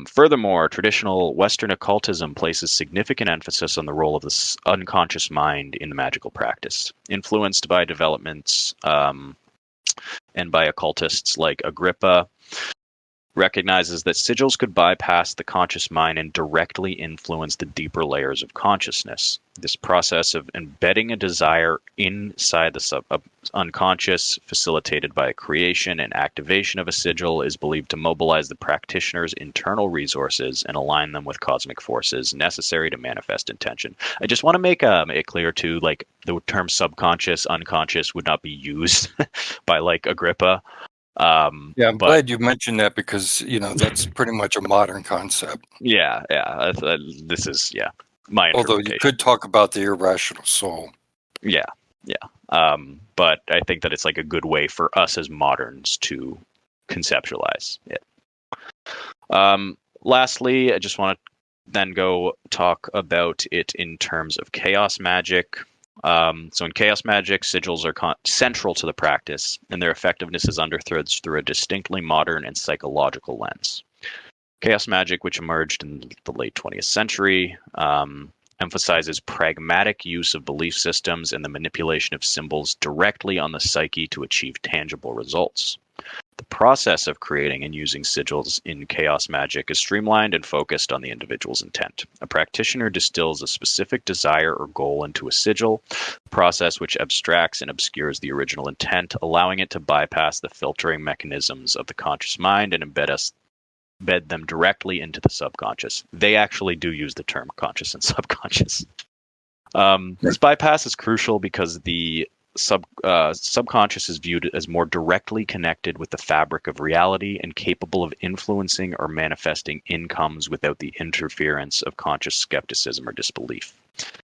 Furthermore, traditional Western occultism places significant emphasis on the role of the unconscious mind in the magical practice, influenced by developments and by occultists like Agrippa. Recognizes that sigils could bypass the conscious mind and directly influence the deeper layers of consciousness. This process of embedding a desire inside the unconscious, facilitated by a creation and activation of a sigil, is believed to mobilize the practitioner's internal resources and align them with cosmic forces necessary to manifest intention. I just want to make it clear too, like the term subconscious, unconscious would not be used by like Agrippa. Yeah, I'm glad you mentioned that because, that's pretty much a modern concept. Yeah. This is, my Although interpretation. you could talk about the irrational soul. Yeah. But I think that it's like a good way for us as moderns to conceptualize it. Lastly, I just want to then go talk about it in terms of chaos magic. So in chaos magic, sigils are central to the practice, and their effectiveness is understood through a distinctly modern and psychological lens. Chaos magic, which emerged in the late 20th century, emphasizes pragmatic use of belief systems and the manipulation of symbols directly on the psyche to achieve tangible results. The process of creating and using sigils in chaos magic is streamlined and focused on the individual's intent. A practitioner distills a specific desire or goal into a sigil, a process which abstracts and obscures the original intent, allowing it to bypass the filtering mechanisms of the conscious mind and embed them directly into the subconscious. They actually do use the term conscious and subconscious. This bypass is crucial because the subconscious is viewed as more directly connected with the fabric of reality and capable of influencing or manifesting incomes without the interference of conscious skepticism or disbelief.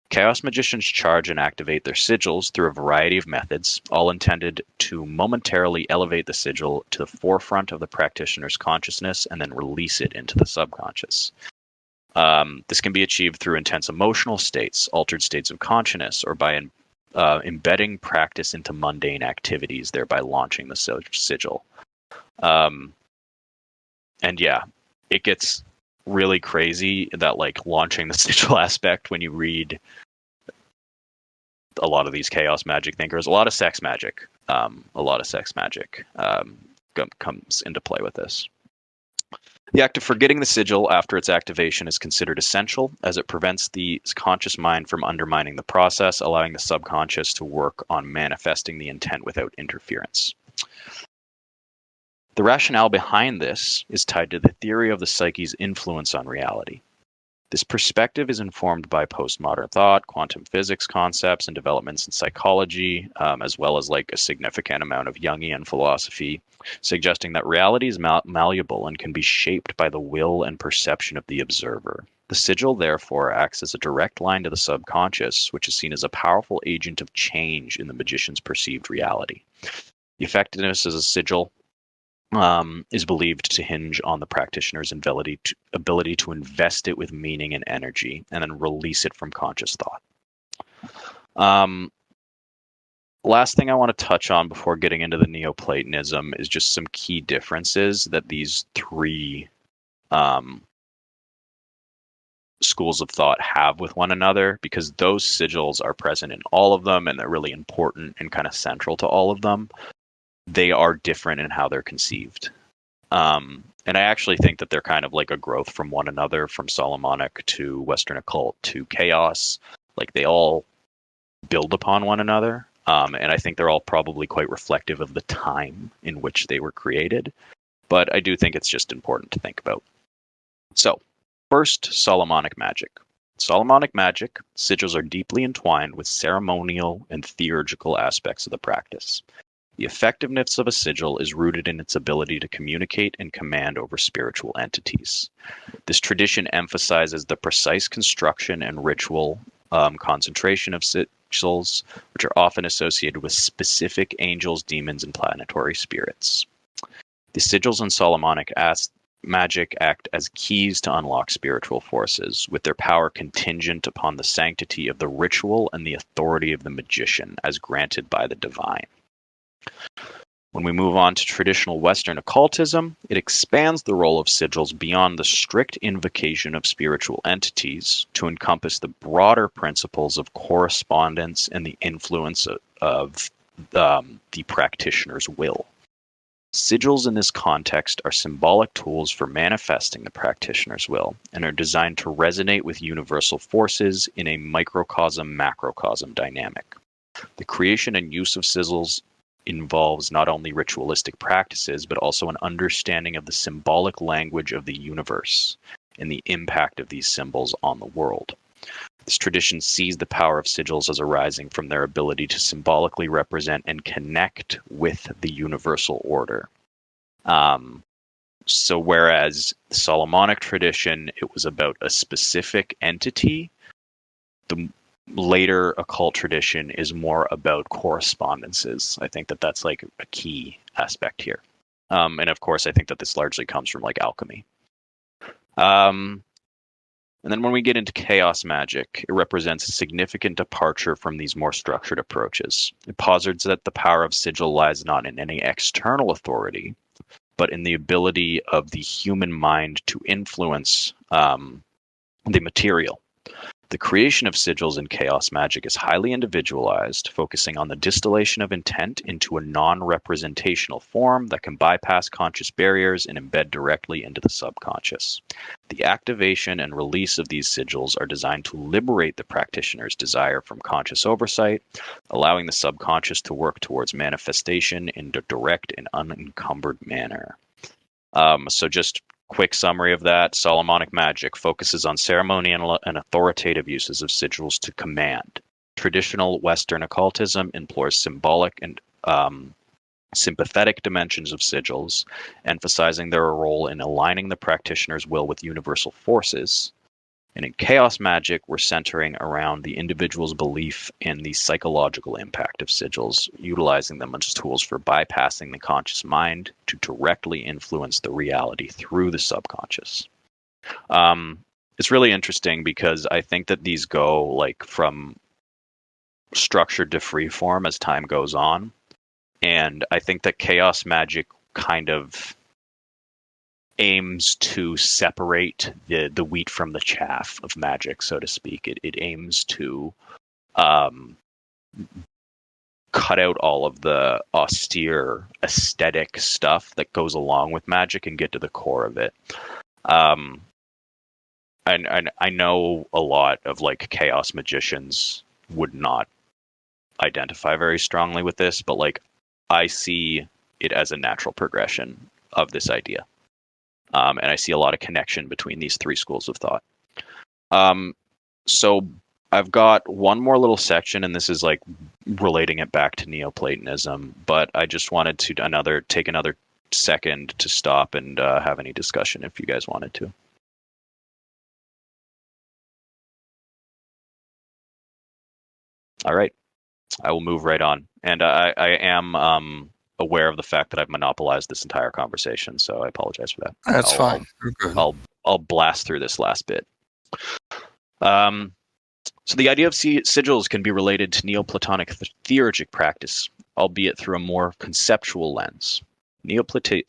Chaos magicians charge and activate their sigils through a variety of methods, all intended to momentarily elevate the sigil to the forefront of the practitioner's consciousness and then release it into the subconscious. This can be achieved through intense emotional states, altered states of consciousness, or by embedding practice into mundane activities, thereby launching the sigil. And yeah, it gets really crazy, that like launching the sigil aspect, when you read a lot of these chaos magic thinkers. A lot of sex magic comes into play with this. The act of forgetting the sigil after its activation is considered essential, as it prevents the conscious mind from undermining the process, allowing the subconscious to work on manifesting the intent without interference. The rationale behind this is tied to the theory of the psyche's influence on reality. This perspective is informed by postmodern thought, quantum physics concepts, and developments in psychology, as well as like a significant amount of Jungian philosophy, suggesting that reality is malleable and can be shaped by the will and perception of the observer. The sigil, therefore, acts as a direct line to the subconscious, which is seen as a powerful agent of change in the magician's perceived reality. The effectiveness as a sigil is believed to hinge on the practitioner's ability to invest it with meaning and energy, and then release it from conscious thought. Last thing I want to touch on before getting into the Neoplatonism is just some key differences that these three schools of thought have with one another, because those sigils are present in all of them and they're really important and kind of central to all of them. They are different in how they're conceived. And I actually think that they're kind of like a growth from one another, from Solomonic to Western occult to chaos. Like they all build upon one another. And I think they're all probably quite reflective of the time in which they were created. But I do think it's just important to think about. So, first, Solomonic magic. Solomonic magic, sigils are deeply entwined with ceremonial and theurgical aspects of the practice. The effectiveness of a sigil is rooted in its ability to communicate and command over spiritual entities. This tradition emphasizes the precise construction and ritual concentration of sigils, which are often associated with specific angels, demons, and planetary spirits. The sigils in Solomonic magic act as keys to unlock spiritual forces, with their power contingent upon the sanctity of the ritual and the authority of the magician as granted by the divine. When we move on to traditional Western occultism, it expands the role of sigils beyond the strict invocation of spiritual entities to encompass the broader principles of correspondence and the influence of the practitioner's will. Sigils in this context are symbolic tools for manifesting the practitioner's will and are designed to resonate with universal forces in a microcosm-macrocosm dynamic. The creation and use of sigils involves not only ritualistic practices, but also an understanding of the symbolic language of the universe and the impact of these symbols on the world. This tradition sees the power of sigils as arising from their ability to symbolically represent and connect with the universal order. So whereas the Solomonic tradition, it was about a specific entity, the later occult tradition is more about correspondences. I think that that's like a key aspect here. And of course, I think that this largely comes from like alchemy. And then when we get into chaos magic, it represents a significant departure from these more structured approaches. It posits that the power of sigil lies not in any external authority, but in the ability of the human mind to influence the material. The creation of sigils in chaos magic is highly individualized, focusing on the distillation of intent into a non-representational form that can bypass conscious barriers and embed directly into the subconscious. The activation and release of these sigils are designed to liberate the practitioner's desire from conscious oversight, allowing the subconscious to work towards manifestation in a direct and unencumbered manner. So just quick summary of that. Solomonic magic focuses on ceremonial and authoritative uses of sigils to command. Traditional Western occultism implores symbolic and sympathetic dimensions of sigils, emphasizing their role in aligning the practitioner's will with universal forces. And in chaos magic, we're centering around the individual's belief in the psychological impact of sigils, utilizing them as tools for bypassing the conscious mind to directly influence the reality through the subconscious. It's really interesting because I think that these go like from structured to free form as time goes on. And I think that chaos magic kind of aims to separate the wheat from the chaff of magic, so to speak. It aims to cut out all of the austere aesthetic stuff that goes along with magic and get to the core of it. And I know a lot of like chaos magicians would not identify very strongly with this, but like I see it as a natural progression of this idea. And I see a lot of connection between these three schools of thought. So I've got one more little section, and this is like relating it back to Neoplatonism, but I just wanted to take another second to stop and have any discussion if you guys wanted to. All right, I will move right on. And I am aware of the fact that I've monopolized this entire conversation, so I apologize for that. That's fine. You're good. I'll blast through this last bit. So the idea of sigils can be related to Neoplatonic theurgic practice, albeit through a more conceptual lens. Theurgy,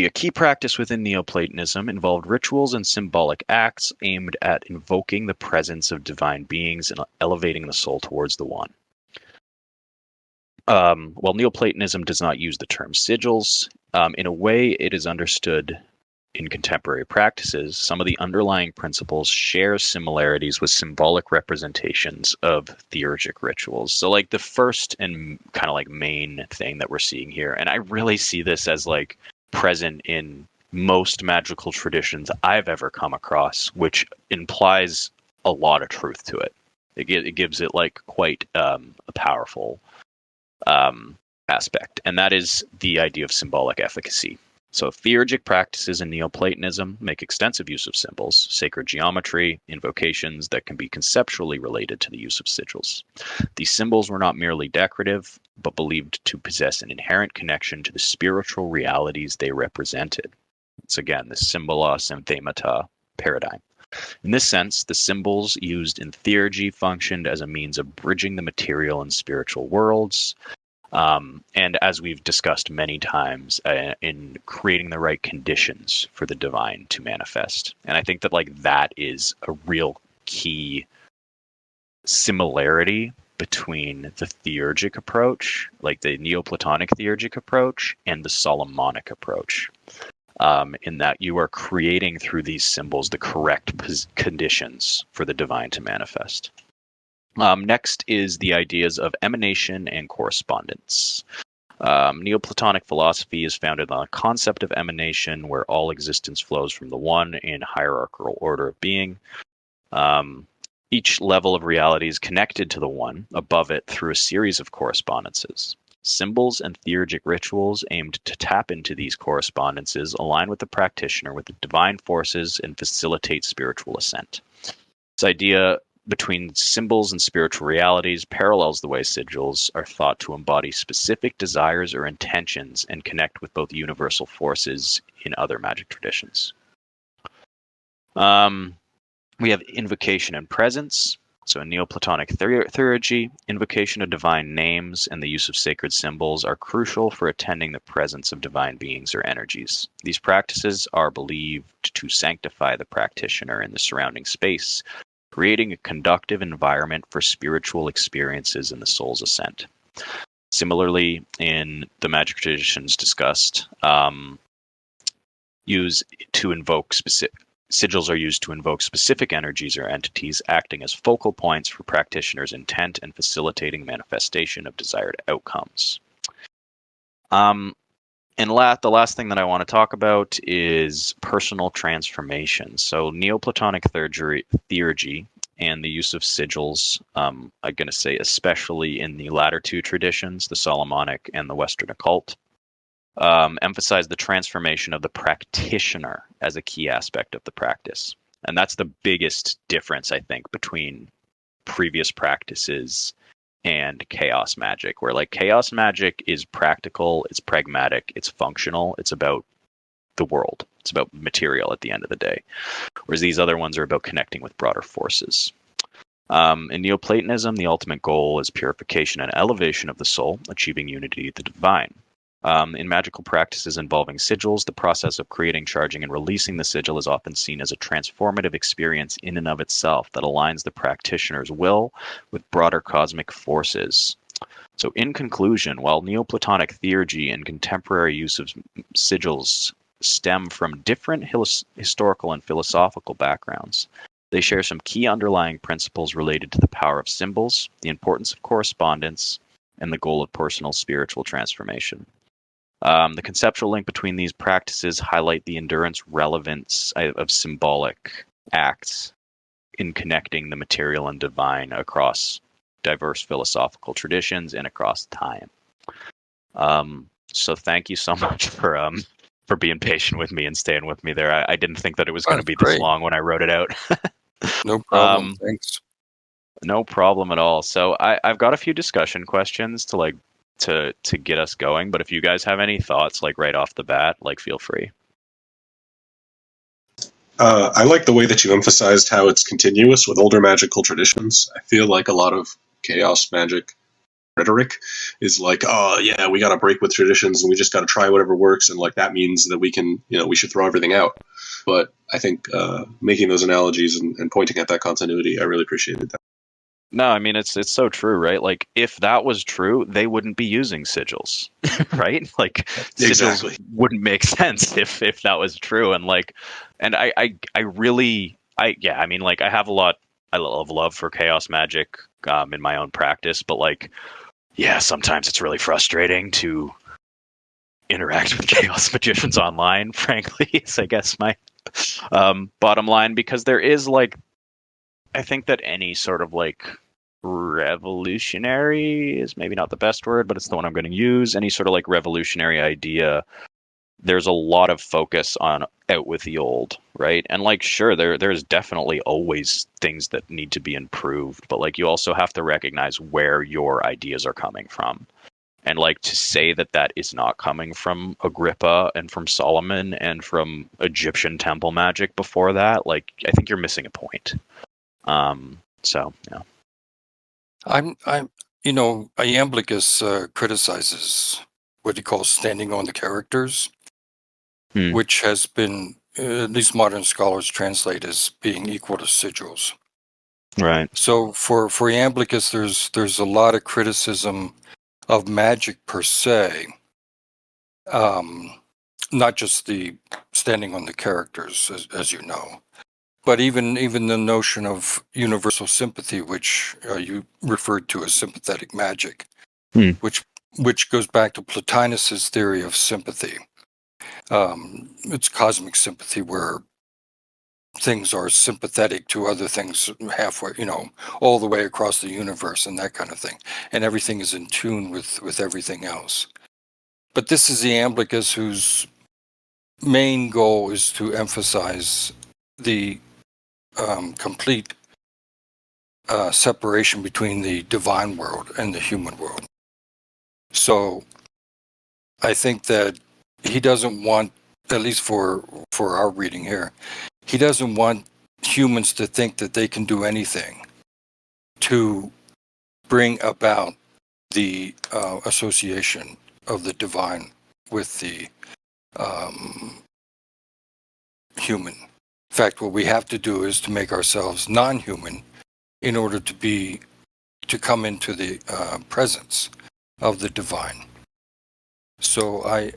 a key practice within Neoplatonism, involved rituals and symbolic acts aimed at invoking the presence of divine beings and elevating the soul towards the one. While Neoplatonism does not use the term sigils, in a way it is understood in contemporary practices, some of the underlying principles share similarities with symbolic representations of theurgic rituals. So like the first and kind of like main thing that we're seeing here, and I really see this as like present in most magical traditions I've ever come across, which implies a lot of truth to it. It gives it like quite a powerful aspect, and that is the idea of symbolic efficacy. So theurgic practices in Neoplatonism make extensive use of symbols, sacred geometry, invocations that can be conceptually related to the use of sigils. These symbols were not merely decorative, but believed to possess an inherent connection to the spiritual realities they represented. It's again the symbolos and themata paradigm. In this sense, the symbols used in theurgy functioned as a means of bridging the material and spiritual worlds, and as we've discussed many times, in creating the right conditions for the divine to manifest. And I think that like that is a real key similarity between the theurgic approach, like the Neoplatonic theurgic approach, and the Solomonic approach. In that you are creating through these symbols the correct conditions for the divine to manifest. Next is the ideas of emanation and correspondence. Neoplatonic philosophy is founded on a concept of emanation where all existence flows from the one in hierarchical order of being. Each level of reality is connected to the one above it through a series of correspondences. Symbols and theurgic rituals aimed to tap into these correspondences align with the practitioner with the divine forces and facilitate spiritual ascent. This idea between symbols and spiritual realities parallels the way sigils are thought to embody specific desires or intentions and connect with both universal forces in other magic traditions. We have invocation and presence. So in Neoplatonic theurgy, invocation of divine names and the use of sacred symbols are crucial for attending the presence of divine beings or energies. These practices are believed to sanctify the practitioner in the surrounding space, creating a conducive environment for spiritual experiences in the soul's ascent. Similarly, in the magic traditions discussed, sigils are used to invoke specific energies or entities, acting as focal points for practitioners' intent and facilitating manifestation of desired outcomes. And the last thing that I want to talk about is personal transformation. So Neoplatonic theurgy and the use of sigils, I'm going to say especially in the latter two traditions, the Solomonic and the Western occult, emphasize the transformation of the practitioner as a key aspect of the practice. And that's the biggest difference, I think, between previous practices and chaos magic, where like chaos magic is practical, it's pragmatic, it's functional, it's about the world, it's about material at the end of the day. Whereas these other ones are about connecting with broader forces. In Neoplatonism, the ultimate goal is purification and elevation of the soul, achieving unity with the divine. In magical practices involving sigils, the process of creating, charging, and releasing the sigil is often seen as a transformative experience in and of itself that aligns the practitioner's will with broader cosmic forces. So in conclusion, while Neoplatonic theurgy and contemporary use of sigils stem from different historical and philosophical backgrounds, they share some key underlying principles related to the power of symbols, the importance of correspondence, and the goal of personal spiritual transformation. The conceptual link between these practices highlight the endurance relevance of symbolic acts in connecting the material and divine across diverse philosophical traditions and across time. So thank you so much for being patient with me and staying with me there. I didn't think that it was going to be this long when I wrote it out. No problem. Thanks. No problem at all. So I've got a few discussion questions to get us going, but if you guys have any thoughts like right off the bat, like feel free. I like the way that you emphasized how it's continuous with older magical traditions. I feel like a lot of chaos magic rhetoric is like, oh yeah, we got to break with traditions and we just got to try whatever works, and like that means that we can, we should throw everything out. But I think making those analogies and pointing at that continuity, I really appreciated that. No, I mean it's so true, right? Like if that was true, they wouldn't be using sigils, right? Like Exactly. Sigils wouldn't make sense if that was true. And I really I mean like I have a lot of love for chaos magic in my own practice, but like yeah, sometimes it's really frustrating to interact with chaos magicians online, frankly, is I guess my bottom line, because there is like I think that any sort of like revolutionary is maybe not the best word, but it's the one I'm going to use. Any sort of like revolutionary idea, there's a lot of focus on out with the old, right? And like, sure, there's definitely always things that need to be improved, but like you also have to recognize where your ideas are coming from. And like to say that is not coming from Agrippa and from Solomon and from Egyptian temple magic before that, like I think you're missing a point. So yeah. I'm Iamblichus criticizes what he calls standing on the characters, which has been, at least modern scholars translate as being equal to sigils. Right. So for Iamblichus, there's a lot of criticism of magic per se, not just the standing on the characters, as you know. But even the notion of universal sympathy, which you referred to as sympathetic magic, which goes back to Plotinus's theory of sympathy. It's cosmic sympathy, where things are sympathetic to other things halfway, all the way across the universe and that kind of thing, and everything is in tune with everything else. But this is Iamblichus, whose main goal is to emphasize the complete separation between the divine world and the human world. So I think that he doesn't want, at least for our reading here, he doesn't want humans to think that they can do anything to bring about the association of the divine with the human. In fact, what we have to do is to make ourselves non-human in order to come into the presence of the divine. So I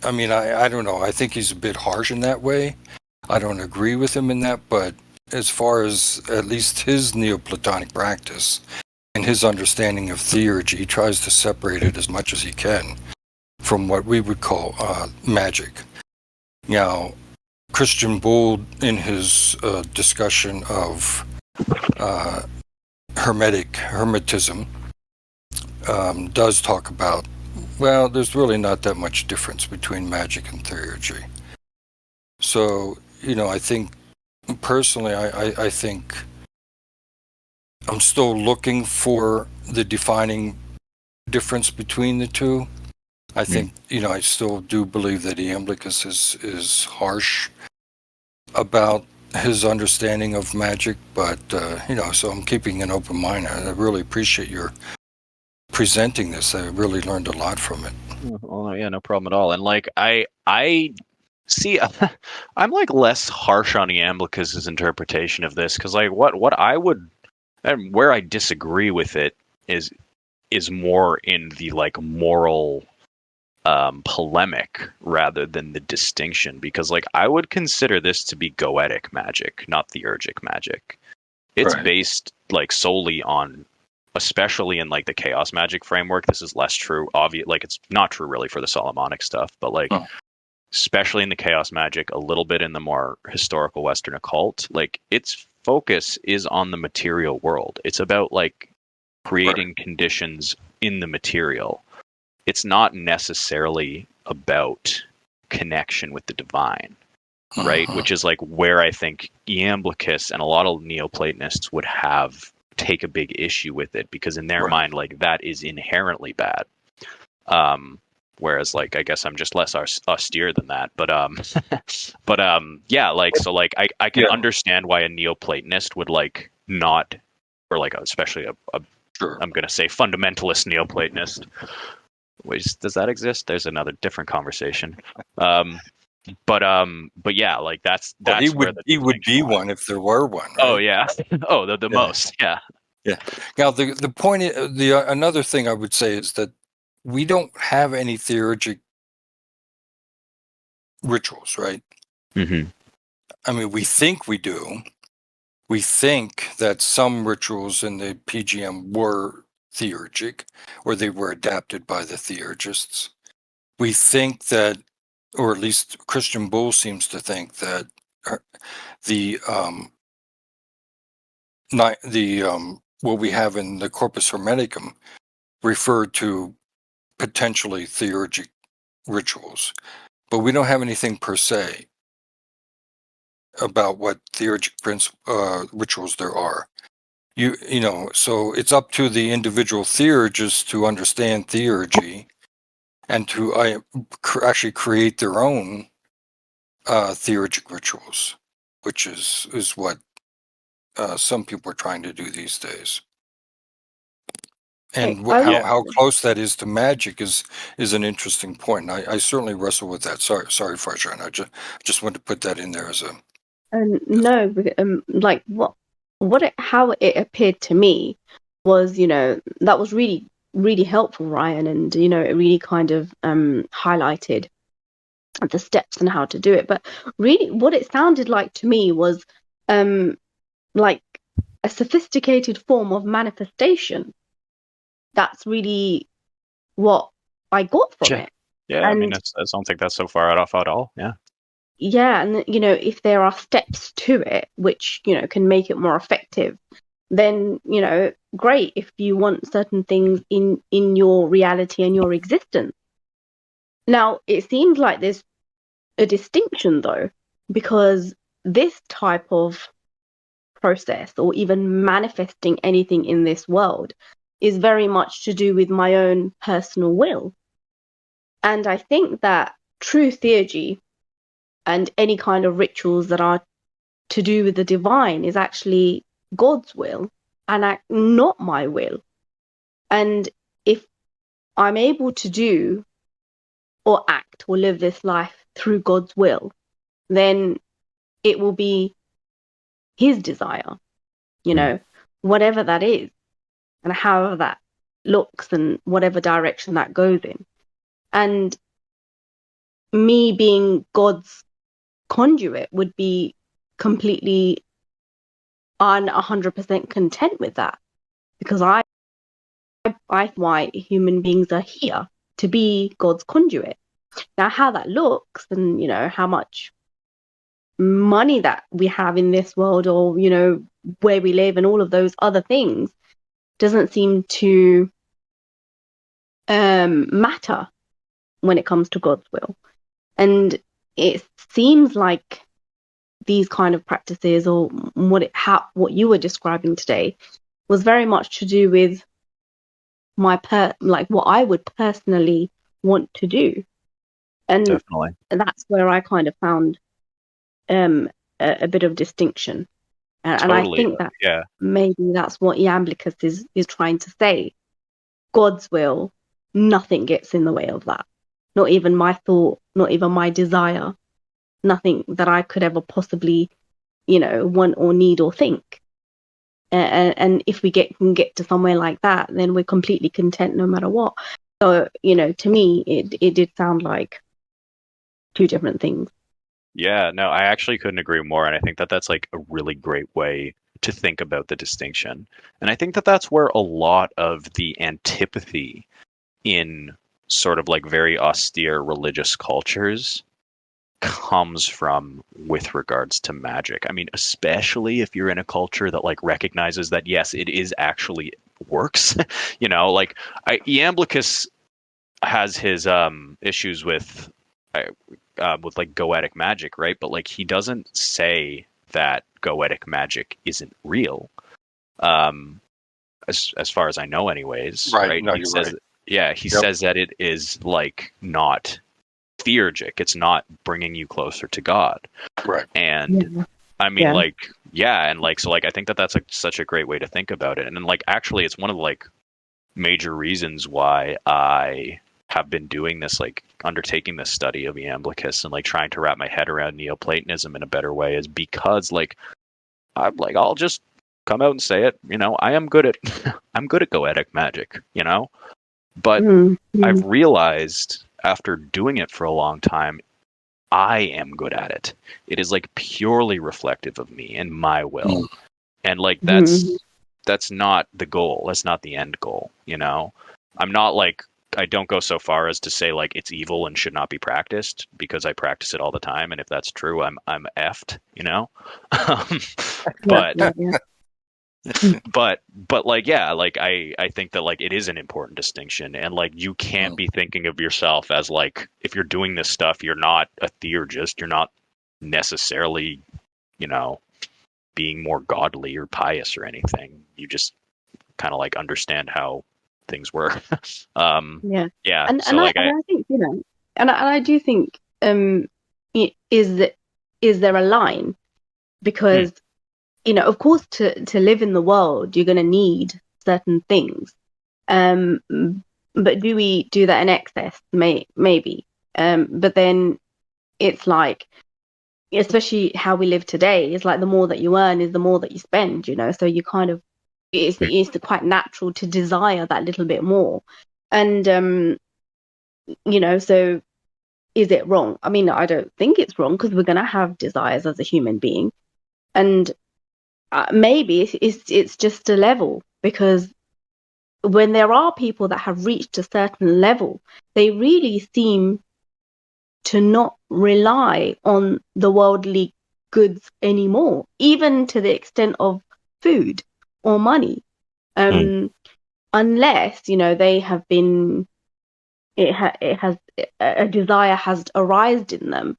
don't know. I think he's a bit harsh in that way. I don't agree with him in that, but as far as at least his Neoplatonic practice and his understanding of theurgy, he tries to separate it as much as he can from what we would call magic. Now, Christian Bull, in his discussion of hermetism, does talk about, well, there's really not that much difference between magic and theurgy. So, I think, personally, I think I'm still looking for the defining difference between the two. I think, I still do believe that Iamblichus is harsh about his understanding of magic, but, so I'm keeping an open mind. I really appreciate your presenting this. I really learned a lot from it. Oh yeah, no problem at all. And like I see, I'm like less harsh on Iamblichus's interpretation of this, because like what I would, and where I disagree with it is more in the like moral polemic rather than the distinction, because like I would consider this to be goetic magic, not theurgic magic. It's Right. based like solely on, especially in like the chaos magic framework. This is less true. Like it's not true really for the Solomonic stuff, but like especially in the chaos magic, a little bit in the more historical Western occult, like its focus is on the material world. It's about like creating conditions in the material. It's not necessarily about connection with the divine, right? Which is like where I think Iamblichus and a lot of Neoplatonists would take a big issue with it, because in their mind, like that is inherently bad. Whereas like I guess I'm just less austere than that, but yeah, like so like I can understand why a Neoplatonist would like not, or like especially a I'm gonna say fundamentalist Neoplatonist. Wait, does that exist? There's another different conversation. But yeah, like that's he where he would be one if there were one. Right? Oh yeah. Oh, the most. Yeah. Yeah. Now the point another thing I would say is that we don't have any theurgic rituals, right? Mm-hmm. I mean, we think we do. We think that some rituals in the PGM were theurgic, or they were adapted by the theurgists. We think that, or at least Christian Bull seems to think that the what we have in the Corpus Hermeticum referred to potentially theurgic rituals, but we don't have anything per se about what theurgic rituals there are. So it's up to the individual theurgists to understand theurgy and to actually create their own theurgic rituals, which is what some people are trying to do these days. And how close that is to magic is an interesting point. I certainly wrestle with that. Sorry, Farjan. I just wanted to put that in there as a. No, like how it appeared to me was, that was really, really helpful, Ryan, and it really kind of highlighted the steps and how to do it. But really, what it sounded like to me was like a sophisticated form of manifestation. That's really what I got from it. Yeah, and I mean, I don't think that's so far off at all. Yeah. Yeah, and if there are steps to it which can make it more effective, then great. If you want certain things in your reality and your existence. Now it seems like there's a distinction though, because this type of process, or even manifesting anything in this world, is very much to do with my own personal will. And I think that true theurgy and any kind of rituals that are to do with the divine is actually God's will and not my will. And if I'm able to do or act or live this life through God's will, then it will be his desire, whatever that is, and however that looks and whatever direction that goes in. And me being God's conduit would be completely 100% content with that, because I why human beings are here, to be God's conduit. Now, how that looks and, how much money that we have in this world, or, where we live and all of those other things doesn't seem to matter when it comes to God's will. And it seems like these kind of practices, or what you were describing today, was very much to do with what I would personally want to do. And Definitely. that's where I kind of found a bit of distinction. And I think that maybe that's what Iamblichus is trying to say. God's will, nothing gets in the way of that. Not even my thought, not even my desire, nothing that I could ever possibly, want or need or think. And if we can get to somewhere like that, then we're completely content no matter what. So, to me, it did sound like two different things. Yeah, no, I actually couldn't agree more. And I think that that's like a really great way to think about the distinction. And I think that that's where a lot of the antipathy in sort of like very austere religious cultures comes from with regards to magic. I mean, especially if you're in a culture that like recognizes that, yes, it is actually works. Like Iamblichus has his issues with like goetic magic, right? But like he doesn't say that goetic magic isn't real, as far as I know, anyways. Right? No, He you're says, right. yeah, he says that it is like not theurgic. It's not bringing you closer to God. Right. And I mean, and like so, like I think that that's like such a great way to think about it. And then like actually, it's one of the like major reasons why I have been doing this, like undertaking this study of Iamblichus and like trying to wrap my head around Neoplatonism in a better way, is because like I'll just come out and say it, I am good at I'm good at goetic magic, but I've realized after doing it for a long time, I am good at it. It is like purely reflective of me and my will. And like that's not the goal. That's not the end goal, I'm not like, I don't go so far as to say like it's evil and should not be practiced, because I practice it all the time, and if that's true, I'm effed, but like, yeah, like I think that like it is an important distinction, and like you can't be thinking of yourself as like, if you're doing this stuff, you're not a theurgist, you're not necessarily, being more godly or pious or anything. You just kind of like understand how things work. And so like I think, and I do think, is there a line? Because of course, to live in the world, you're going to need certain things. But do we do that in excess? Maybe. But then it's like, especially how we live today, it's like the more that you earn is the more that you spend, So you kind of, it's quite natural to desire that little bit more. And, so is it wrong? I mean, I don't think it's wrong, because we're going to have desires as a human being. And maybe it's just a level, because when there are people that have reached a certain level, they really seem to not rely on the worldly goods anymore, even to the extent of food or money, unless they have been, a desire has arisen in them,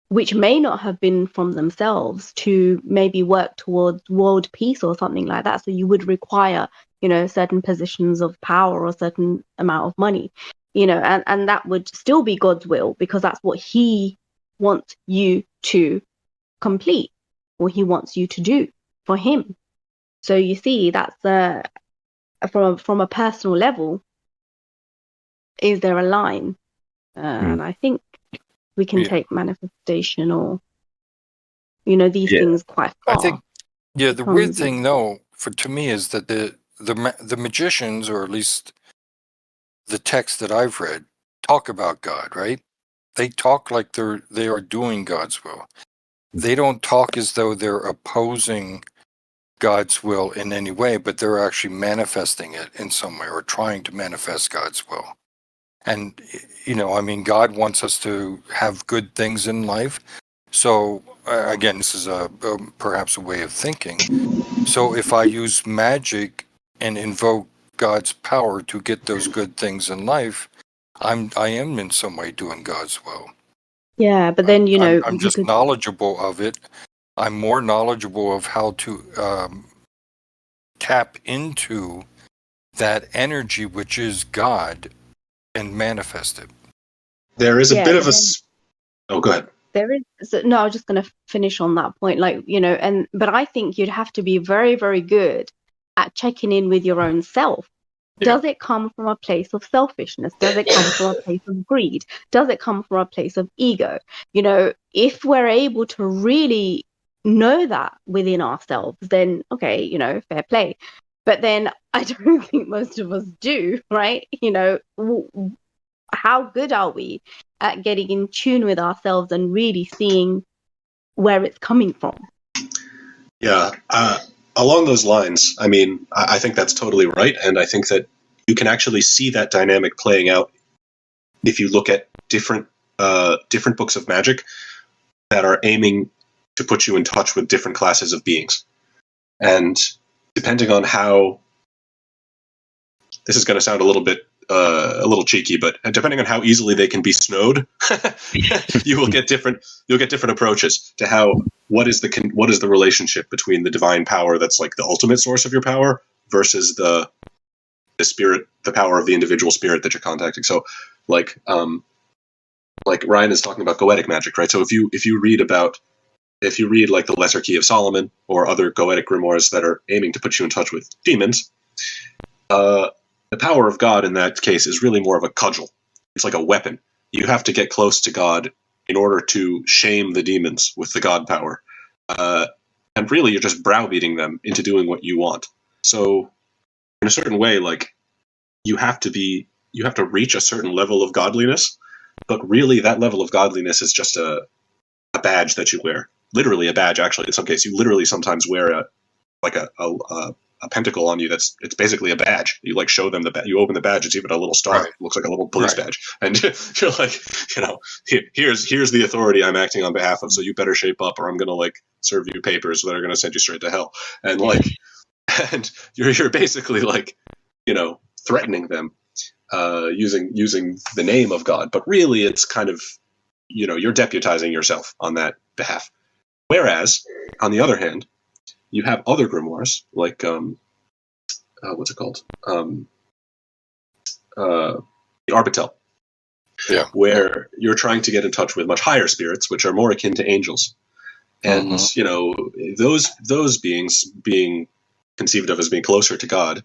which may not have been from themselves, to maybe work towards world peace or something like that. So you would require, certain positions of power or certain amount of money, and that would still be God's will, because that's what he wants you to complete. what he wants you to do for him. So you see, that's from a personal level, is there a line? And I think we can take manifestation or, these things quite far. I think, the weird thing though, to me, is that the magicians, or at least the text that I've read, talk about God, right? They talk like they are doing God's will. They don't talk as though they're opposing God's will in any way, but they're actually manifesting it in some way, or trying to manifest God's will. And, God wants us to have good things in life. So, again, this is perhaps a way of thinking. So if I use magic and invoke God's power to get those good things in life, I am in some way doing God's will. Yeah, but then, I'm just knowledgeable of it. I'm more knowledgeable of how to tap into that energy, which is God, and manifest it. There is a bit of a... Oh, go ahead. There is... No, I was just going to finish on that point. But I think you'd have to be very, very good at checking in with your own self. Yeah. Does it come from a place of selfishness? Does it come from a place of greed? Does it come from a place of ego? If we're able to really know that within ourselves, then, okay, fair play. But then I don't think most of us do, right? How good are we at getting in tune with ourselves and really seeing where it's coming from? Yeah. Along those lines, I think that's totally right. And I think that you can actually see that dynamic playing out if you look at different books of magic that are aiming to put you in touch with different classes of beings. And depending on how... This is going to sound a little cheeky, but depending on how easily they can be snowed, you'll get different approaches to what is the relationship between the divine power that's like the ultimate source of your power versus the spirit, the power of the individual spirit that you're contacting. So like Ryan is talking about goetic magic, right? So if you read like the Lesser Key of Solomon or other goetic grimoires that are aiming to put you in touch with demons, the power of God in that case is really more of a cudgel. It's like a weapon. You have to get close to God in order to shame the demons with the God power. And really, you're just browbeating them into doing what you want. So, in a certain way, like, you have to reach a certain level of godliness, but really that level of godliness is just a badge that you wear. Literally a badge, actually. In some cases, you literally sometimes wear a pentacle on you. It's basically a badge. You like show them you open the badge, it's even a little star. Right. It looks like a little police badge. And you're like, here's the authority I'm acting on behalf of, so you better shape up or I'm gonna like serve you papers that are gonna send you straight to hell. And like and you're basically like, threatening them using the name of God. But really it's kind of, you're deputizing yourself on that behalf. Whereas, on the other hand, you have other grimoires, like, what's it called? The Arbitel. Yeah. Where you're trying to get in touch with much higher spirits, which are more akin to angels. And, those beings being conceived of as being closer to God,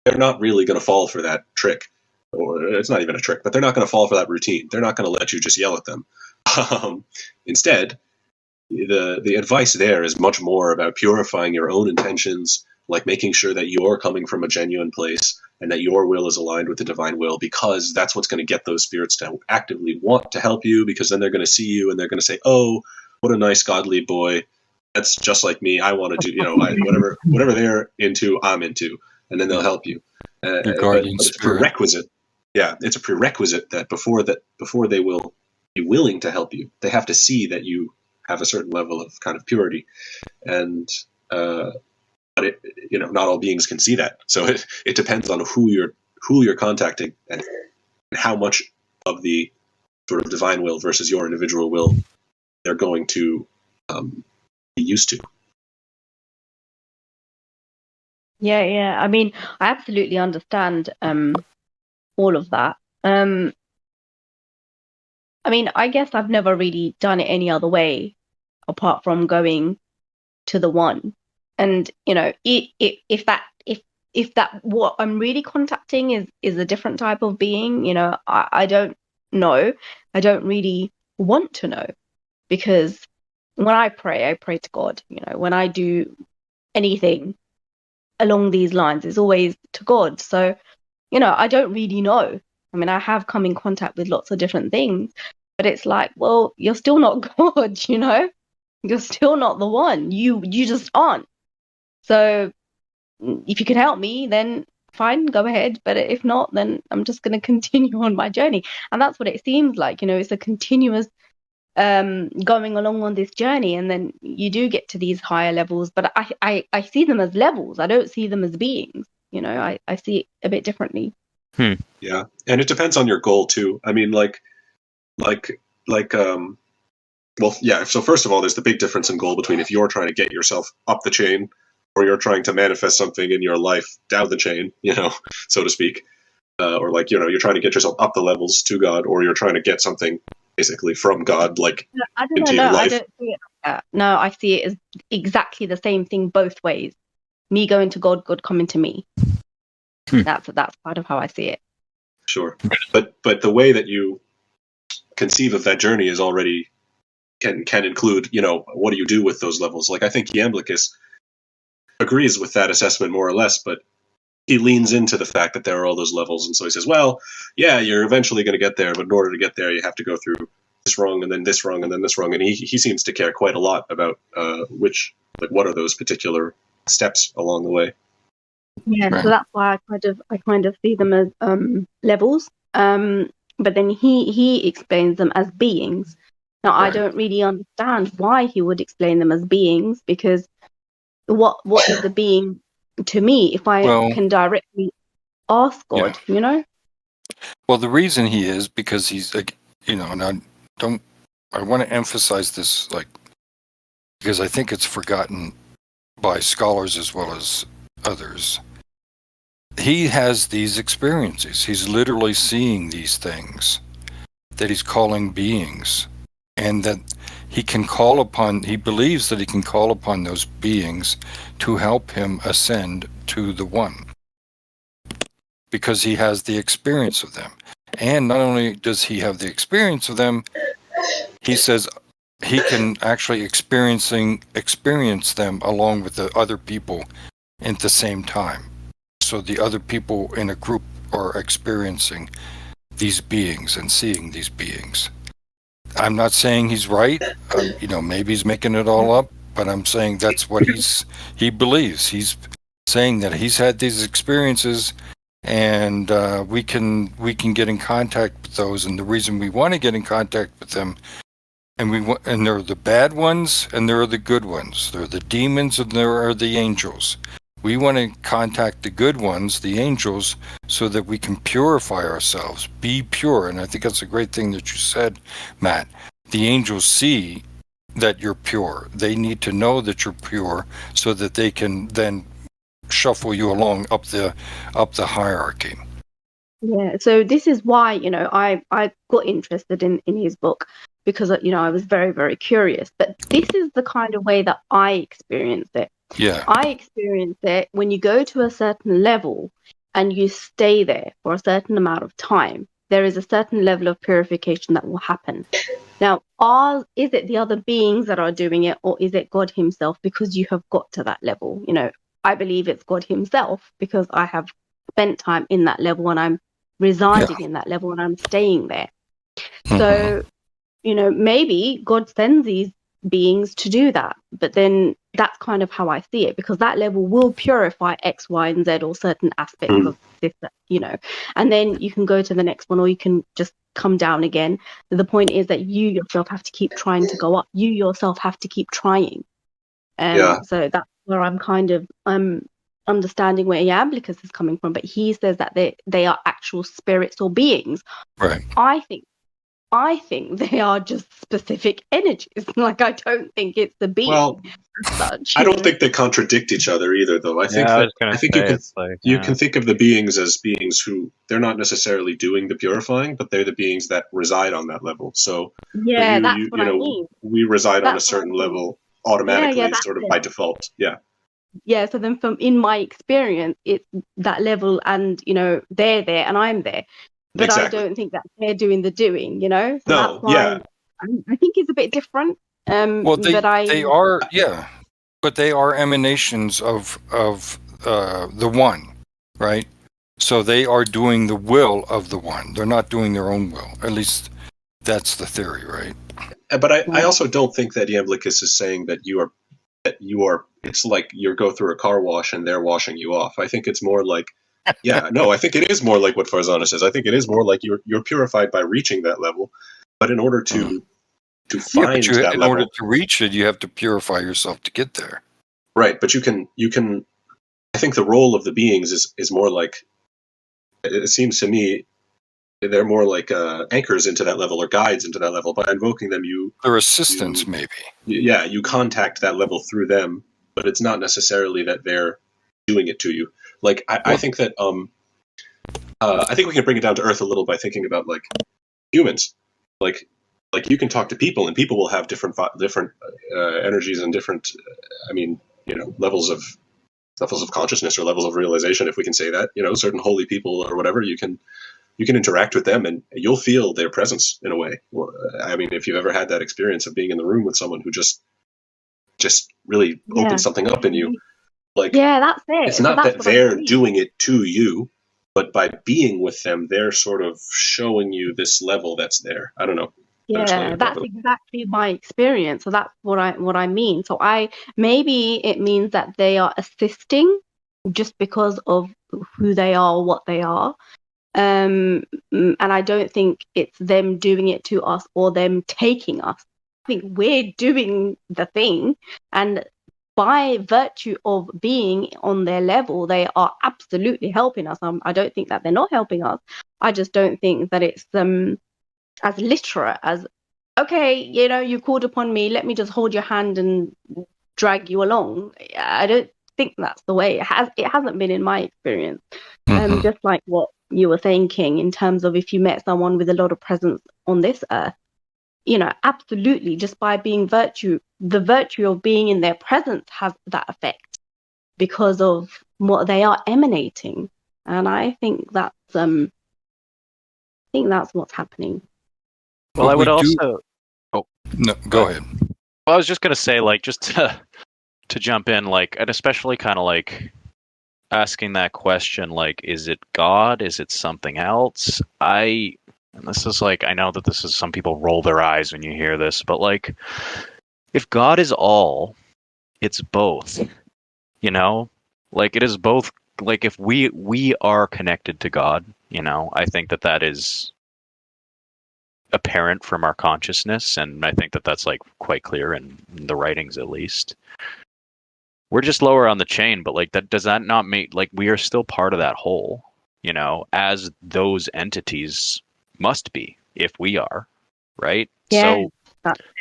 they're not really going to fall for that trick. Or it's not even a trick, but they're not going to fall for that routine. They're not going to let you just yell at them. Instead, the advice there is much more about purifying your own intentions, like making sure that you're coming from a genuine place and that your will is aligned with the divine will, because that's what's going to get those spirits to actively want to help you, because then they're going to see you and they're going to say, oh, what a nice godly boy. That's just like me. I want to do, whatever they're into, I'm into. And then they'll help you. But it's a prerequisite. Yeah, it's a prerequisite that before they will be willing to help you, they have to see that you have a certain level of kind of purity. And but not all beings can see that. So it depends on who you're contacting and how much of the sort of divine will versus your individual will they're going to be used to. Yeah. I absolutely understand all of that. I guess I've never really done it any other way apart from going to the one. And if that what I'm really contacting is a different type of being, I don't know. I don't really want to know, because when I pray to God. When I do anything along these lines, it's always to God. So, I don't really know. I mean, I have come in contact with lots of different things, but it's like, well, you're still not God, You're still not the one. You just aren't. So if you can help me, then fine, go ahead. But if not, then I'm just going to continue on my journey. And that's what it seems like. It's a continuous going along on this journey, and then you do get to these higher levels. But I see them as levels. I don't see them as beings. I see it a bit differently. Yeah, and it depends on your goal too. I mean, well, yeah. So first of all, there's the big difference in goal between if you're trying to get yourself up the chain, or you're trying to manifest something in your life down the chain, so to speak, or you're trying to get yourself up the levels to God, or you're trying to get something basically from God, into your life. I don't see it like that. No, I see it as exactly the same thing both ways. Me going to God, God coming to me. That's part of how I see it. Sure, but the way that you conceive of that journey is already can include, what do you do with those levels? Like, I think Iamblichus agrees with that assessment more or less, but he leans into the fact that there are all those levels, and so he says, well, yeah, you're eventually going to get there, but in order to get there, you have to go through this rung, and then this rung, and then this rung, and he seems to care quite a lot about what are those particular steps along the way. Yeah, right. So that's why I kind of see them as levels, but then he explains them as beings. Now, right. I don't really understand why he would explain them as beings, because what is the being to me if I can directly ask God, Well, the reason he is because he's and I want to emphasize this, because I think it's forgotten by scholars as well as others. He has these experiences. He's literally seeing these things that he's calling beings, and that he believes that he can call upon those beings to help him ascend to the one, because he has the experience of them. And not only does he have the experience of them, he says he can actually experience them along with the other people at the same time. So the other people in a group are experiencing these beings and seeing these beings. I'm not saying he's right. Maybe he's making it all up, but I'm saying that's what he believes. He's saying that he's had these experiences, and we can get in contact with those. And the reason we want to get in contact with them, and there are the bad ones and there are the good ones. There are the demons and there are the angels. We want to contact the good ones, the angels, so that we can purify ourselves, be pure. And I think that's a great thing that you said, Matt. The angels see that you're pure. They need to know that you're pure so that they can then shuffle you along up the hierarchy. Yeah, so this is why, I got interested in his book, because, I was very, very curious. But this is the kind of way that I experienced it. Yeah. I experienced it when you go to a certain level and you stay there for a certain amount of time, there is a certain level of purification that will happen. Now, is it the other beings that are doing it, or is it God himself because you have got to that level? I believe it's God himself because I have spent time in that level and I'm residing in that level and I'm staying there. Mm-hmm. So, maybe God sends these beings to do that, but then that's kind of how I see it, because that level will purify X, Y, and Z, or certain aspects of this, and then you can go to the next one, or you can just come down again. The point is that you yourself have to keep trying to go up. You yourself have to keep trying. So that's where I'm understanding where Iamblichus is coming from, but he says that they are actual spirits or beings. Right. I think they are just specific energies. I don't think it's the being. Well, such, I don't think they contradict each other either, though. I think you can think of the beings as beings who they're not necessarily doing the purifying, but they're the beings that reside on that level. So that's what I mean. We reside on a certain level automatically, that's sort of it. by default. Yeah. Yeah, so then from in my experience, it's that level, and they're there and I'm there, but Exactly. I don't think that they're doing the doing, so that's No. why Yeah. I think it's a bit different. Well, But they are, yeah, but they are emanations of the one, right? So they are doing the will of the one. They're not doing their own will. At least that's the theory, right? But I also don't think that Iamblichus is saying that you are. It's like you go through a car wash and they're washing you off. I think it's more like, yeah, no, I think it is more like what Farzana says. I think it is more like you're purified by reaching that level, but in order to find that in level, order to reach it, you have to purify yourself to get there. right? But you can. I think the role of the beings is more like, it seems to me, they're more like anchors into that level or guides into that level. By invoking them, Their assistants, maybe. you contact that level through them, but it's not necessarily that they're doing it to you. Like I think that I think we can bring it down to earth a little by thinking about like humans. Like you can talk to people, and people will have different energies and different, levels of consciousness or levels of realization, if we can say that. Certain holy people or whatever, you can interact with them and you'll feel their presence in a way. Well, I mean, if you've ever had that experience of being in the room with someone who just really opens something up in you, like, that's it. It's not that they're doing it to you, but by being with them, they're sort of showing you this level that's there. I don't know. Yeah, that's exactly my experience. So that's what I mean. So maybe it means that they are assisting just because of who they are, what they are. And I don't think it's them doing it to us or them taking us. I think we're doing the thing, and by virtue of being on their level, they are absolutely helping us. I don't think that they're not helping us. I just don't think that it's as literate as, okay, you called upon me, let me just hold your hand and drag you along. I don't think that's the way. It hasn't been in my experience. Just like what you were saying, King, in terms of if you met someone with a lot of presence on this earth, absolutely, just by being the virtue of being in their presence has that effect because of what they are emanating. And I think that's what's happening. Well, I would also. Oh no, go ahead. Well, I was just gonna say, like, just to jump in, like, and especially kind of like asking that question, like, is it God? Is it something else? And this is like, I know that this is, some people roll their eyes when you hear this, but like, if God is all, it's both. Like, it is both. Like, if we are connected to God, I think that is apparent from our consciousness, and I think that that's like quite clear in the writings, at least. We're just lower on the chain, but like, that does that not make, like, we are still part of that whole, as those entities must be if we are, right? Yeah,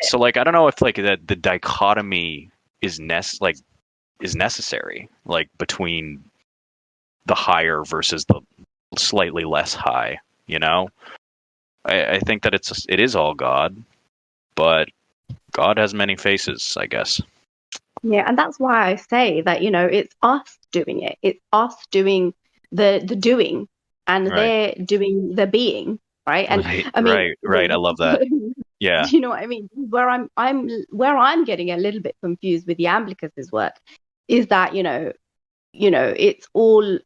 so like, I don't know if like the dichotomy is necessary, like, between the higher versus the slightly less high. I think that it is all God, but God has many faces, I guess. Yeah, and that's why I say that, it's us doing it. It's us doing the doing, and they're doing the being, right? And I mean, right. I love that. Yeah. You know what I mean? Where I'm getting a little bit confused with the Iamblichus's work is that, it's all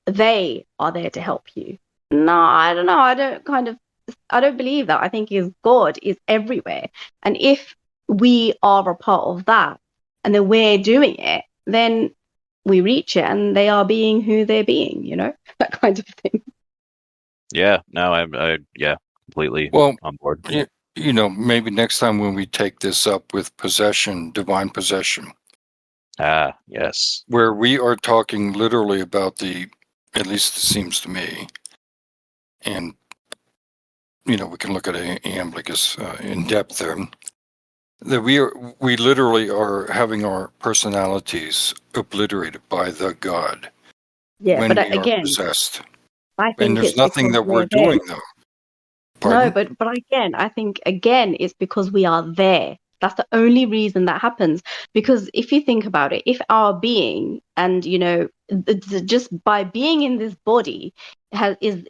they are there to help you. No, I don't know. I don't believe that. I think God is everywhere. And if we are a part of that and then we're doing it, then we reach it and they are being who they're being, that kind of thing. Yeah, no, I completely on board. Maybe next time when we take this up with possession, divine possession. Ah, yes. Where we are talking literally about at least it seems to me, and we can look at Iamblichus in depth there, that we literally are having our personalities obliterated by the God. Yeah, when but we again, are possessed. I think And there's nothing that we're doing though. Pardon? No, but again, I think it's because we are there. That's the only reason that happens. Because if you think about it, if our being and just by being in this body is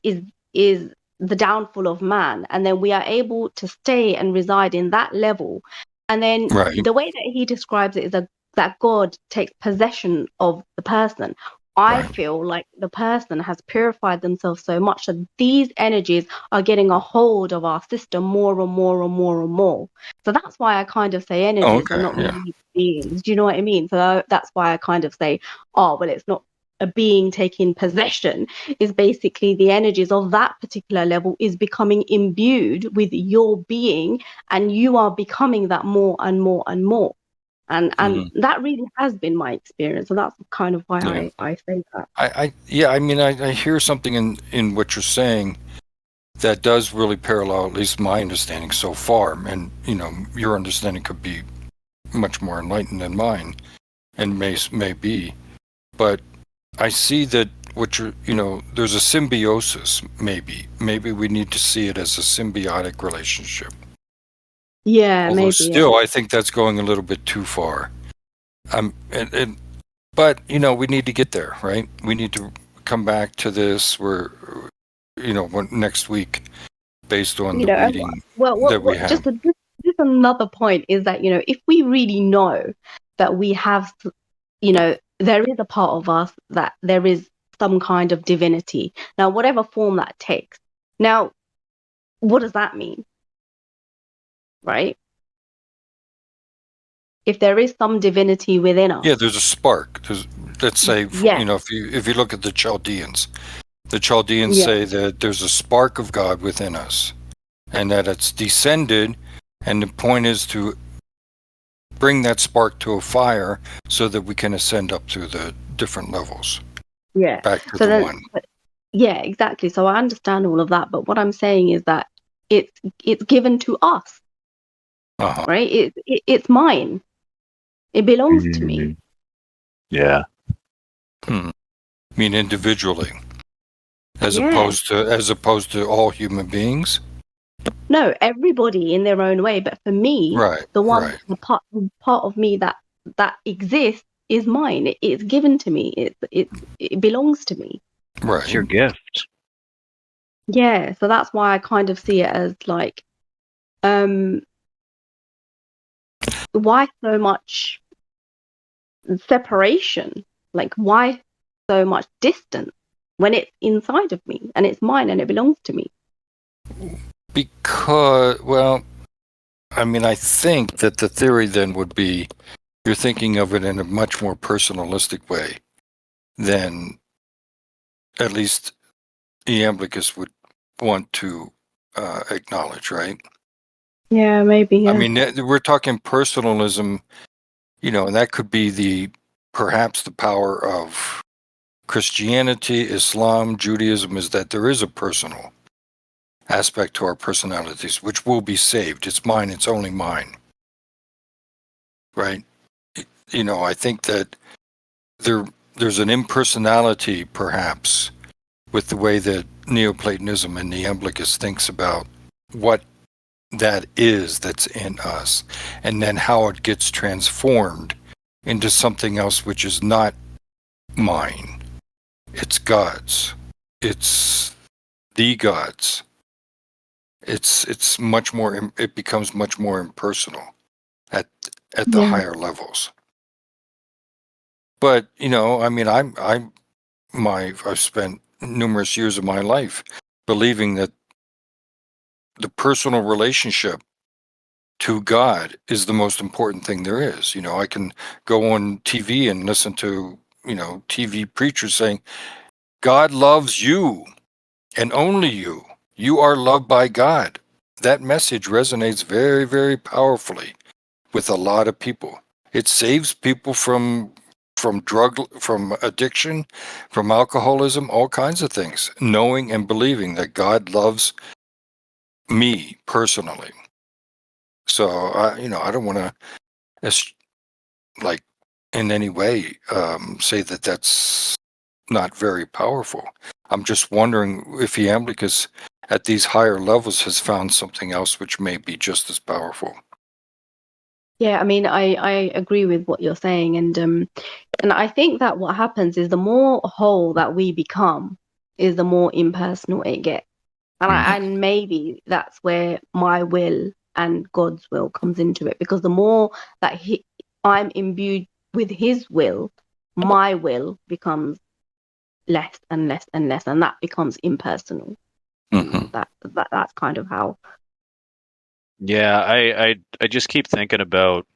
the downfall of man, and then we are able to stay and reside in that level, and then Right. the way that he describes it is that God takes possession of the person. I Right. feel like the person has purified themselves so much that these energies are getting a hold of our system more and more and more and more. So that's why I kind of say Oh, energies and okay. not Yeah. really beings. Do you know what I mean? So that's why I kind of say, oh, well, it's not a being taking possession, is basically the energies of that particular level is becoming imbued with your being, and you are becoming that more and more and more. And Mhm. that really has been my experience. So that's kind of why Yeah. I say that. I mean, I hear something in what you're saying that does really parallel at least my understanding so far. And, your understanding could be much more enlightened than mine, and may be. But I see that there's a symbiosis, maybe. Maybe we need to see it as a symbiotic relationship. Yeah, Although maybe. Yeah. still, I think that's going a little bit too far. But we need to get there, right? We need to come back to this. Next week, based on You the know, reading well, that we just have. just another point is that, if we really know that we have, there is a part of us that there is some kind of divinity. Now, whatever form that takes. Now, what does that mean? Right? If there is some divinity within us. Yeah, there's a spark. Let's say, Yeah. if you look at the Chaldeans Yeah. say that there's a spark of God within us, and that it's descended, and the point is to bring that spark to a fire so that we can ascend up through the different levels, Yeah. back to So the then, one. yeah, exactly. So I understand all of that, but what I'm saying is that it's given to us, Uh-huh. right? It's mine. It belongs to me. Yeah. I mean, individually, as Yeah. opposed to all human beings. No, everybody in their own way, but for me, Right. the part of me that exists is mine. It's given to me. It belongs to me. Right. It's your gift. Yeah, so that's why I kind of see it as like, why so much separation? Like, why so much distance when it's inside of me and it's mine and it belongs to me? Because, well, I mean, I think that the theory then would be you're thinking of it in a much more personalistic way than at least Iamblichus would want to acknowledge, right? Yeah, maybe. I Yeah. mean, we're talking personalism, and that could be perhaps the power of Christianity, Islam, Judaism, is that there is a personal aspect to our personalities, which will be saved. It's mine. It's only mine. Right? I think that there's an impersonality, perhaps, with the way that Neoplatonism and Iamblichus thinks about what that is that's in us, and then how it gets transformed into something else which is not mine. It's God's. It's the God's. It's much more. It becomes much more impersonal at the Yeah. higher levels. But I mean, I've spent numerous years of my life believing that the personal relationship to God is the most important thing there is. I can go on TV and listen to, TV preachers saying, God loves you and only you. You are loved by God. That message resonates very, very powerfully with a lot of people. It saves people from from addiction, from alcoholism, all kinds of things, knowing and believing that God loves me personally. So I don't want to like in any way say that that's not very powerful. I'm just wondering if Iamblichus at these higher levels has found something else which may be just as powerful. Yeah, I mean, I agree with what you're saying, and I think that what happens is the more whole that we become, is the more impersonal it gets, and maybe that's where my will and God's will comes into it, because the more that I'm imbued with His will, my will becomes less and less and less, and that becomes impersonal. That's kind of how. Yeah, I just keep thinking about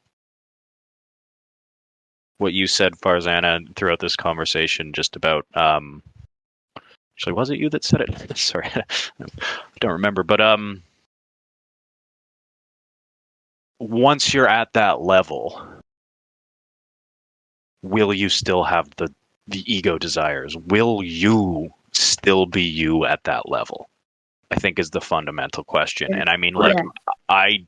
what you said, Farzana, throughout this conversation, just about actually, was it you that said it? Sorry, I don't remember. But once you're at that level, will you still have the ego desires? Will you still be you at that level? I think is the fundamental question. Yeah. And I mean, Right. like,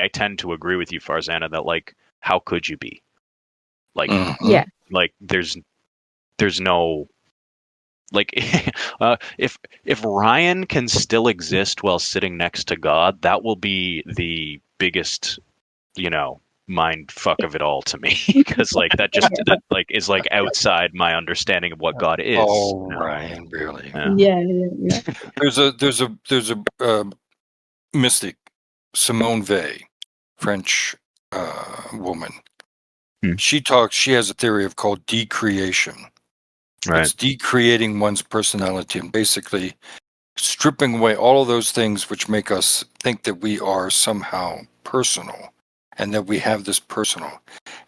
I tend to agree with you, Farzana, that like, how could you be? Like, Yeah. like there's no like if Ryan can still exist while sitting next to God, that will be the biggest, mind fuck of it all to me. Because like that like is like outside my understanding of what God is. Oh, Ryan, really? Yeah, yeah, yeah. There's a mystic, Simone Weil, French woman. She has a theory of called decreation. Right. It's decreating one's personality and basically stripping away all of those things which make us think that we are somehow personal and that we have this personal.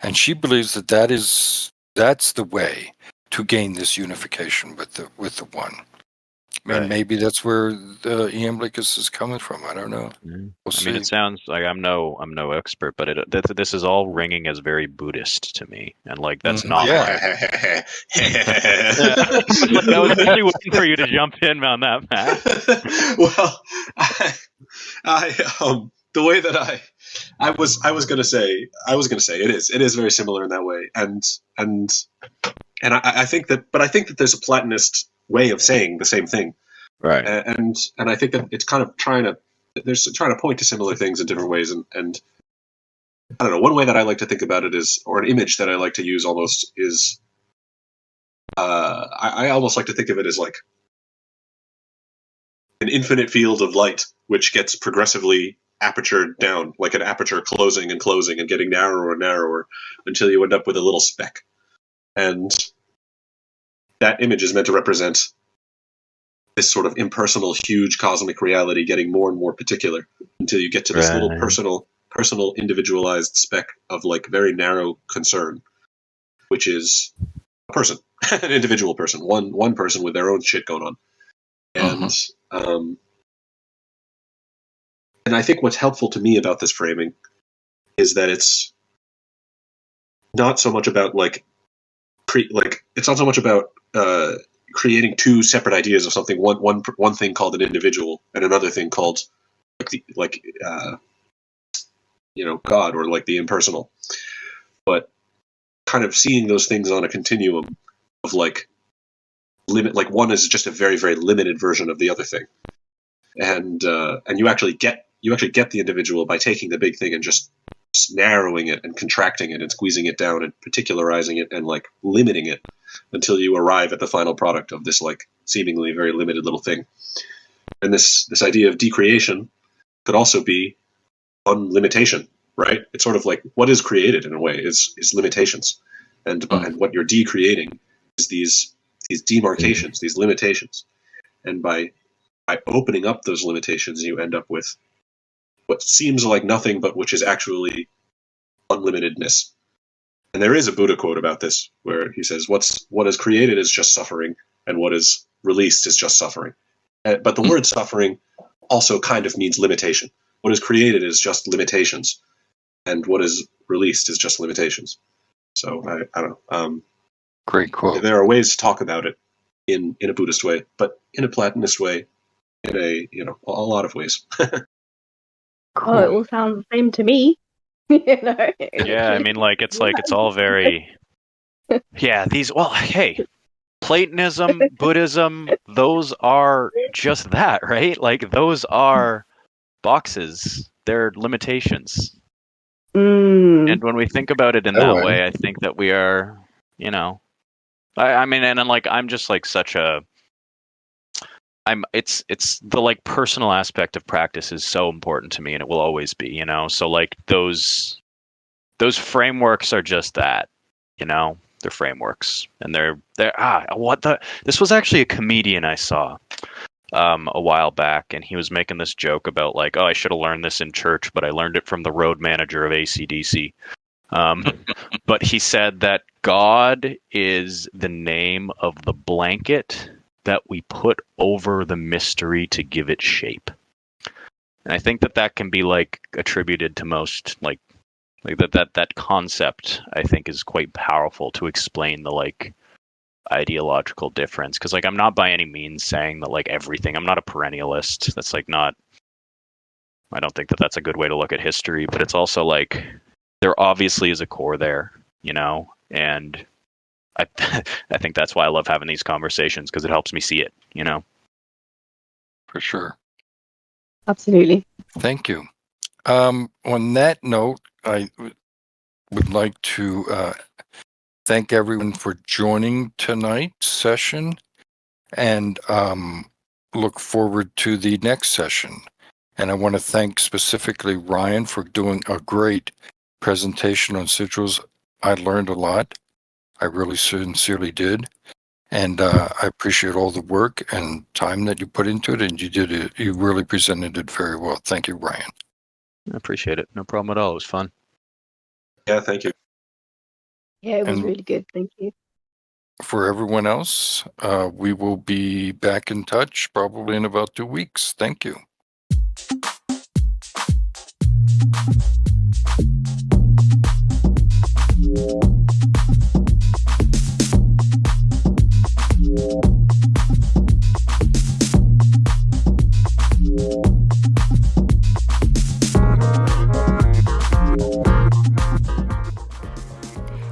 And she believes that that's the way to gain this unification with the one. Right. And maybe that's where the Iamblichus is coming from. I don't know. We'll I mean, see. it sounds like I'm no expert, but this is all ringing as very Buddhist to me, and like that's not right. I was actually waiting for you to jump in on that, Matt. Well, the way that I was gonna say it is very similar in that way, and I think that there's a Platonist way of saying the same thing, Right. and I think that it's kind of trying to point to similar things in different ways, and I don't know, one way that I like to think about it is, or an image that I like to use almost is, I almost like to think of it as like an infinite field of light which gets progressively apertured down, like an aperture closing and closing and getting narrower and narrower until you end up with a little speck. And that image is meant to represent this sort of impersonal, huge cosmic reality getting more and more particular until you get to this little personal, individualized speck of like very narrow concern, which is a person, an individual person, one person with their own shit going on. And I think what's helpful to me about this framing is that it's not so much about it's not so much about creating two separate ideas of something. One thing called an individual, and another thing called God, or like the impersonal. But kind of seeing those things on a continuum of like limit, like one is just a very, very limited version of the other thing, and you actually get the individual by taking the big thing and just narrowing it and contracting it and squeezing it down and particularizing it and like limiting it until you arrive at the final product of this like seemingly very limited little thing. And this idea of decreation could also be on limitation, right? It's sort of like what is created in a way is limitations, and what you're decreating is these demarcations, these limitations, and by opening up those limitations, you end up with what seems like nothing, but which is actually unlimitedness. And there is a Buddha quote about this where he says, what is created is just suffering, and what is released is just suffering. But the word suffering also kind of means limitation. What is created is just limitations, and what is released is just limitations. So I don't know. Great quote. There are ways to talk about it in a Buddhist way, but in a Platonist way, in a lot of ways. Cool. Oh, it all sounds the same to me. Yeah, I mean, like it's all very. Yeah, hey, Platonism, Buddhism, those are just that, right? Like those are boxes. They're limitations. And when we think about it in that Oh, way, I think that we are, I mean, and I'm like, I'm just like such a, it's the like personal aspect of practice is so important to me, and it will always be, So like those frameworks are just that, they're frameworks, and this was actually a comedian I saw a while back, and he was making this joke about like, oh, I should have learned this in church, but I learned it from the road manager of AC/DC. But he said that God is the name of the blanket that we put over the mystery to give it shape. And I think that can be like attributed to most like that concept, I think, is quite powerful to explain the like ideological difference, because like I'm not by any means saying that like everything, I'm not a perennialist. That's like not, I don't think that that's a good way to look at history, but it's also like there obviously is a core there, and I I think that's why I love having these conversations, because it helps me see it, For sure. Absolutely. Thank you. On that note, I would like to thank everyone for joining tonight's session, and look forward to the next session. And I want to thank specifically Ryan for doing a great presentation on sigils. I learned a lot. I really sincerely did. And I appreciate all the work and time that you put into it, and you really presented it very well. Thank you, Ryan. I appreciate it. No problem at all. It was fun. yeah, thank you. Yeah, it was And- really good. Thank you. For everyone else, we will be back in touch probably in about 2 weeks. Thank you.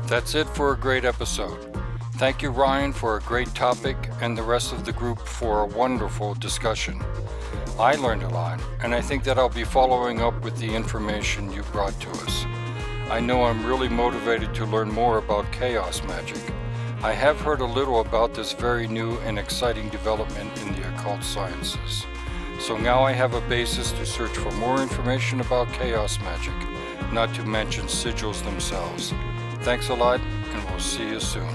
That's it for a great episode. Thank you, Ryan, for a great topic, and the rest of the group for a wonderful discussion. I learned a lot, and I think that I'll be following up with the information you brought to us. I know I'm really motivated to learn more about chaos magic. I have heard a little about this very new and exciting development in the occult sciences. So now I have a basis to search for more information about chaos magic, not to mention sigils themselves. Thanks a lot, and we'll see you soon.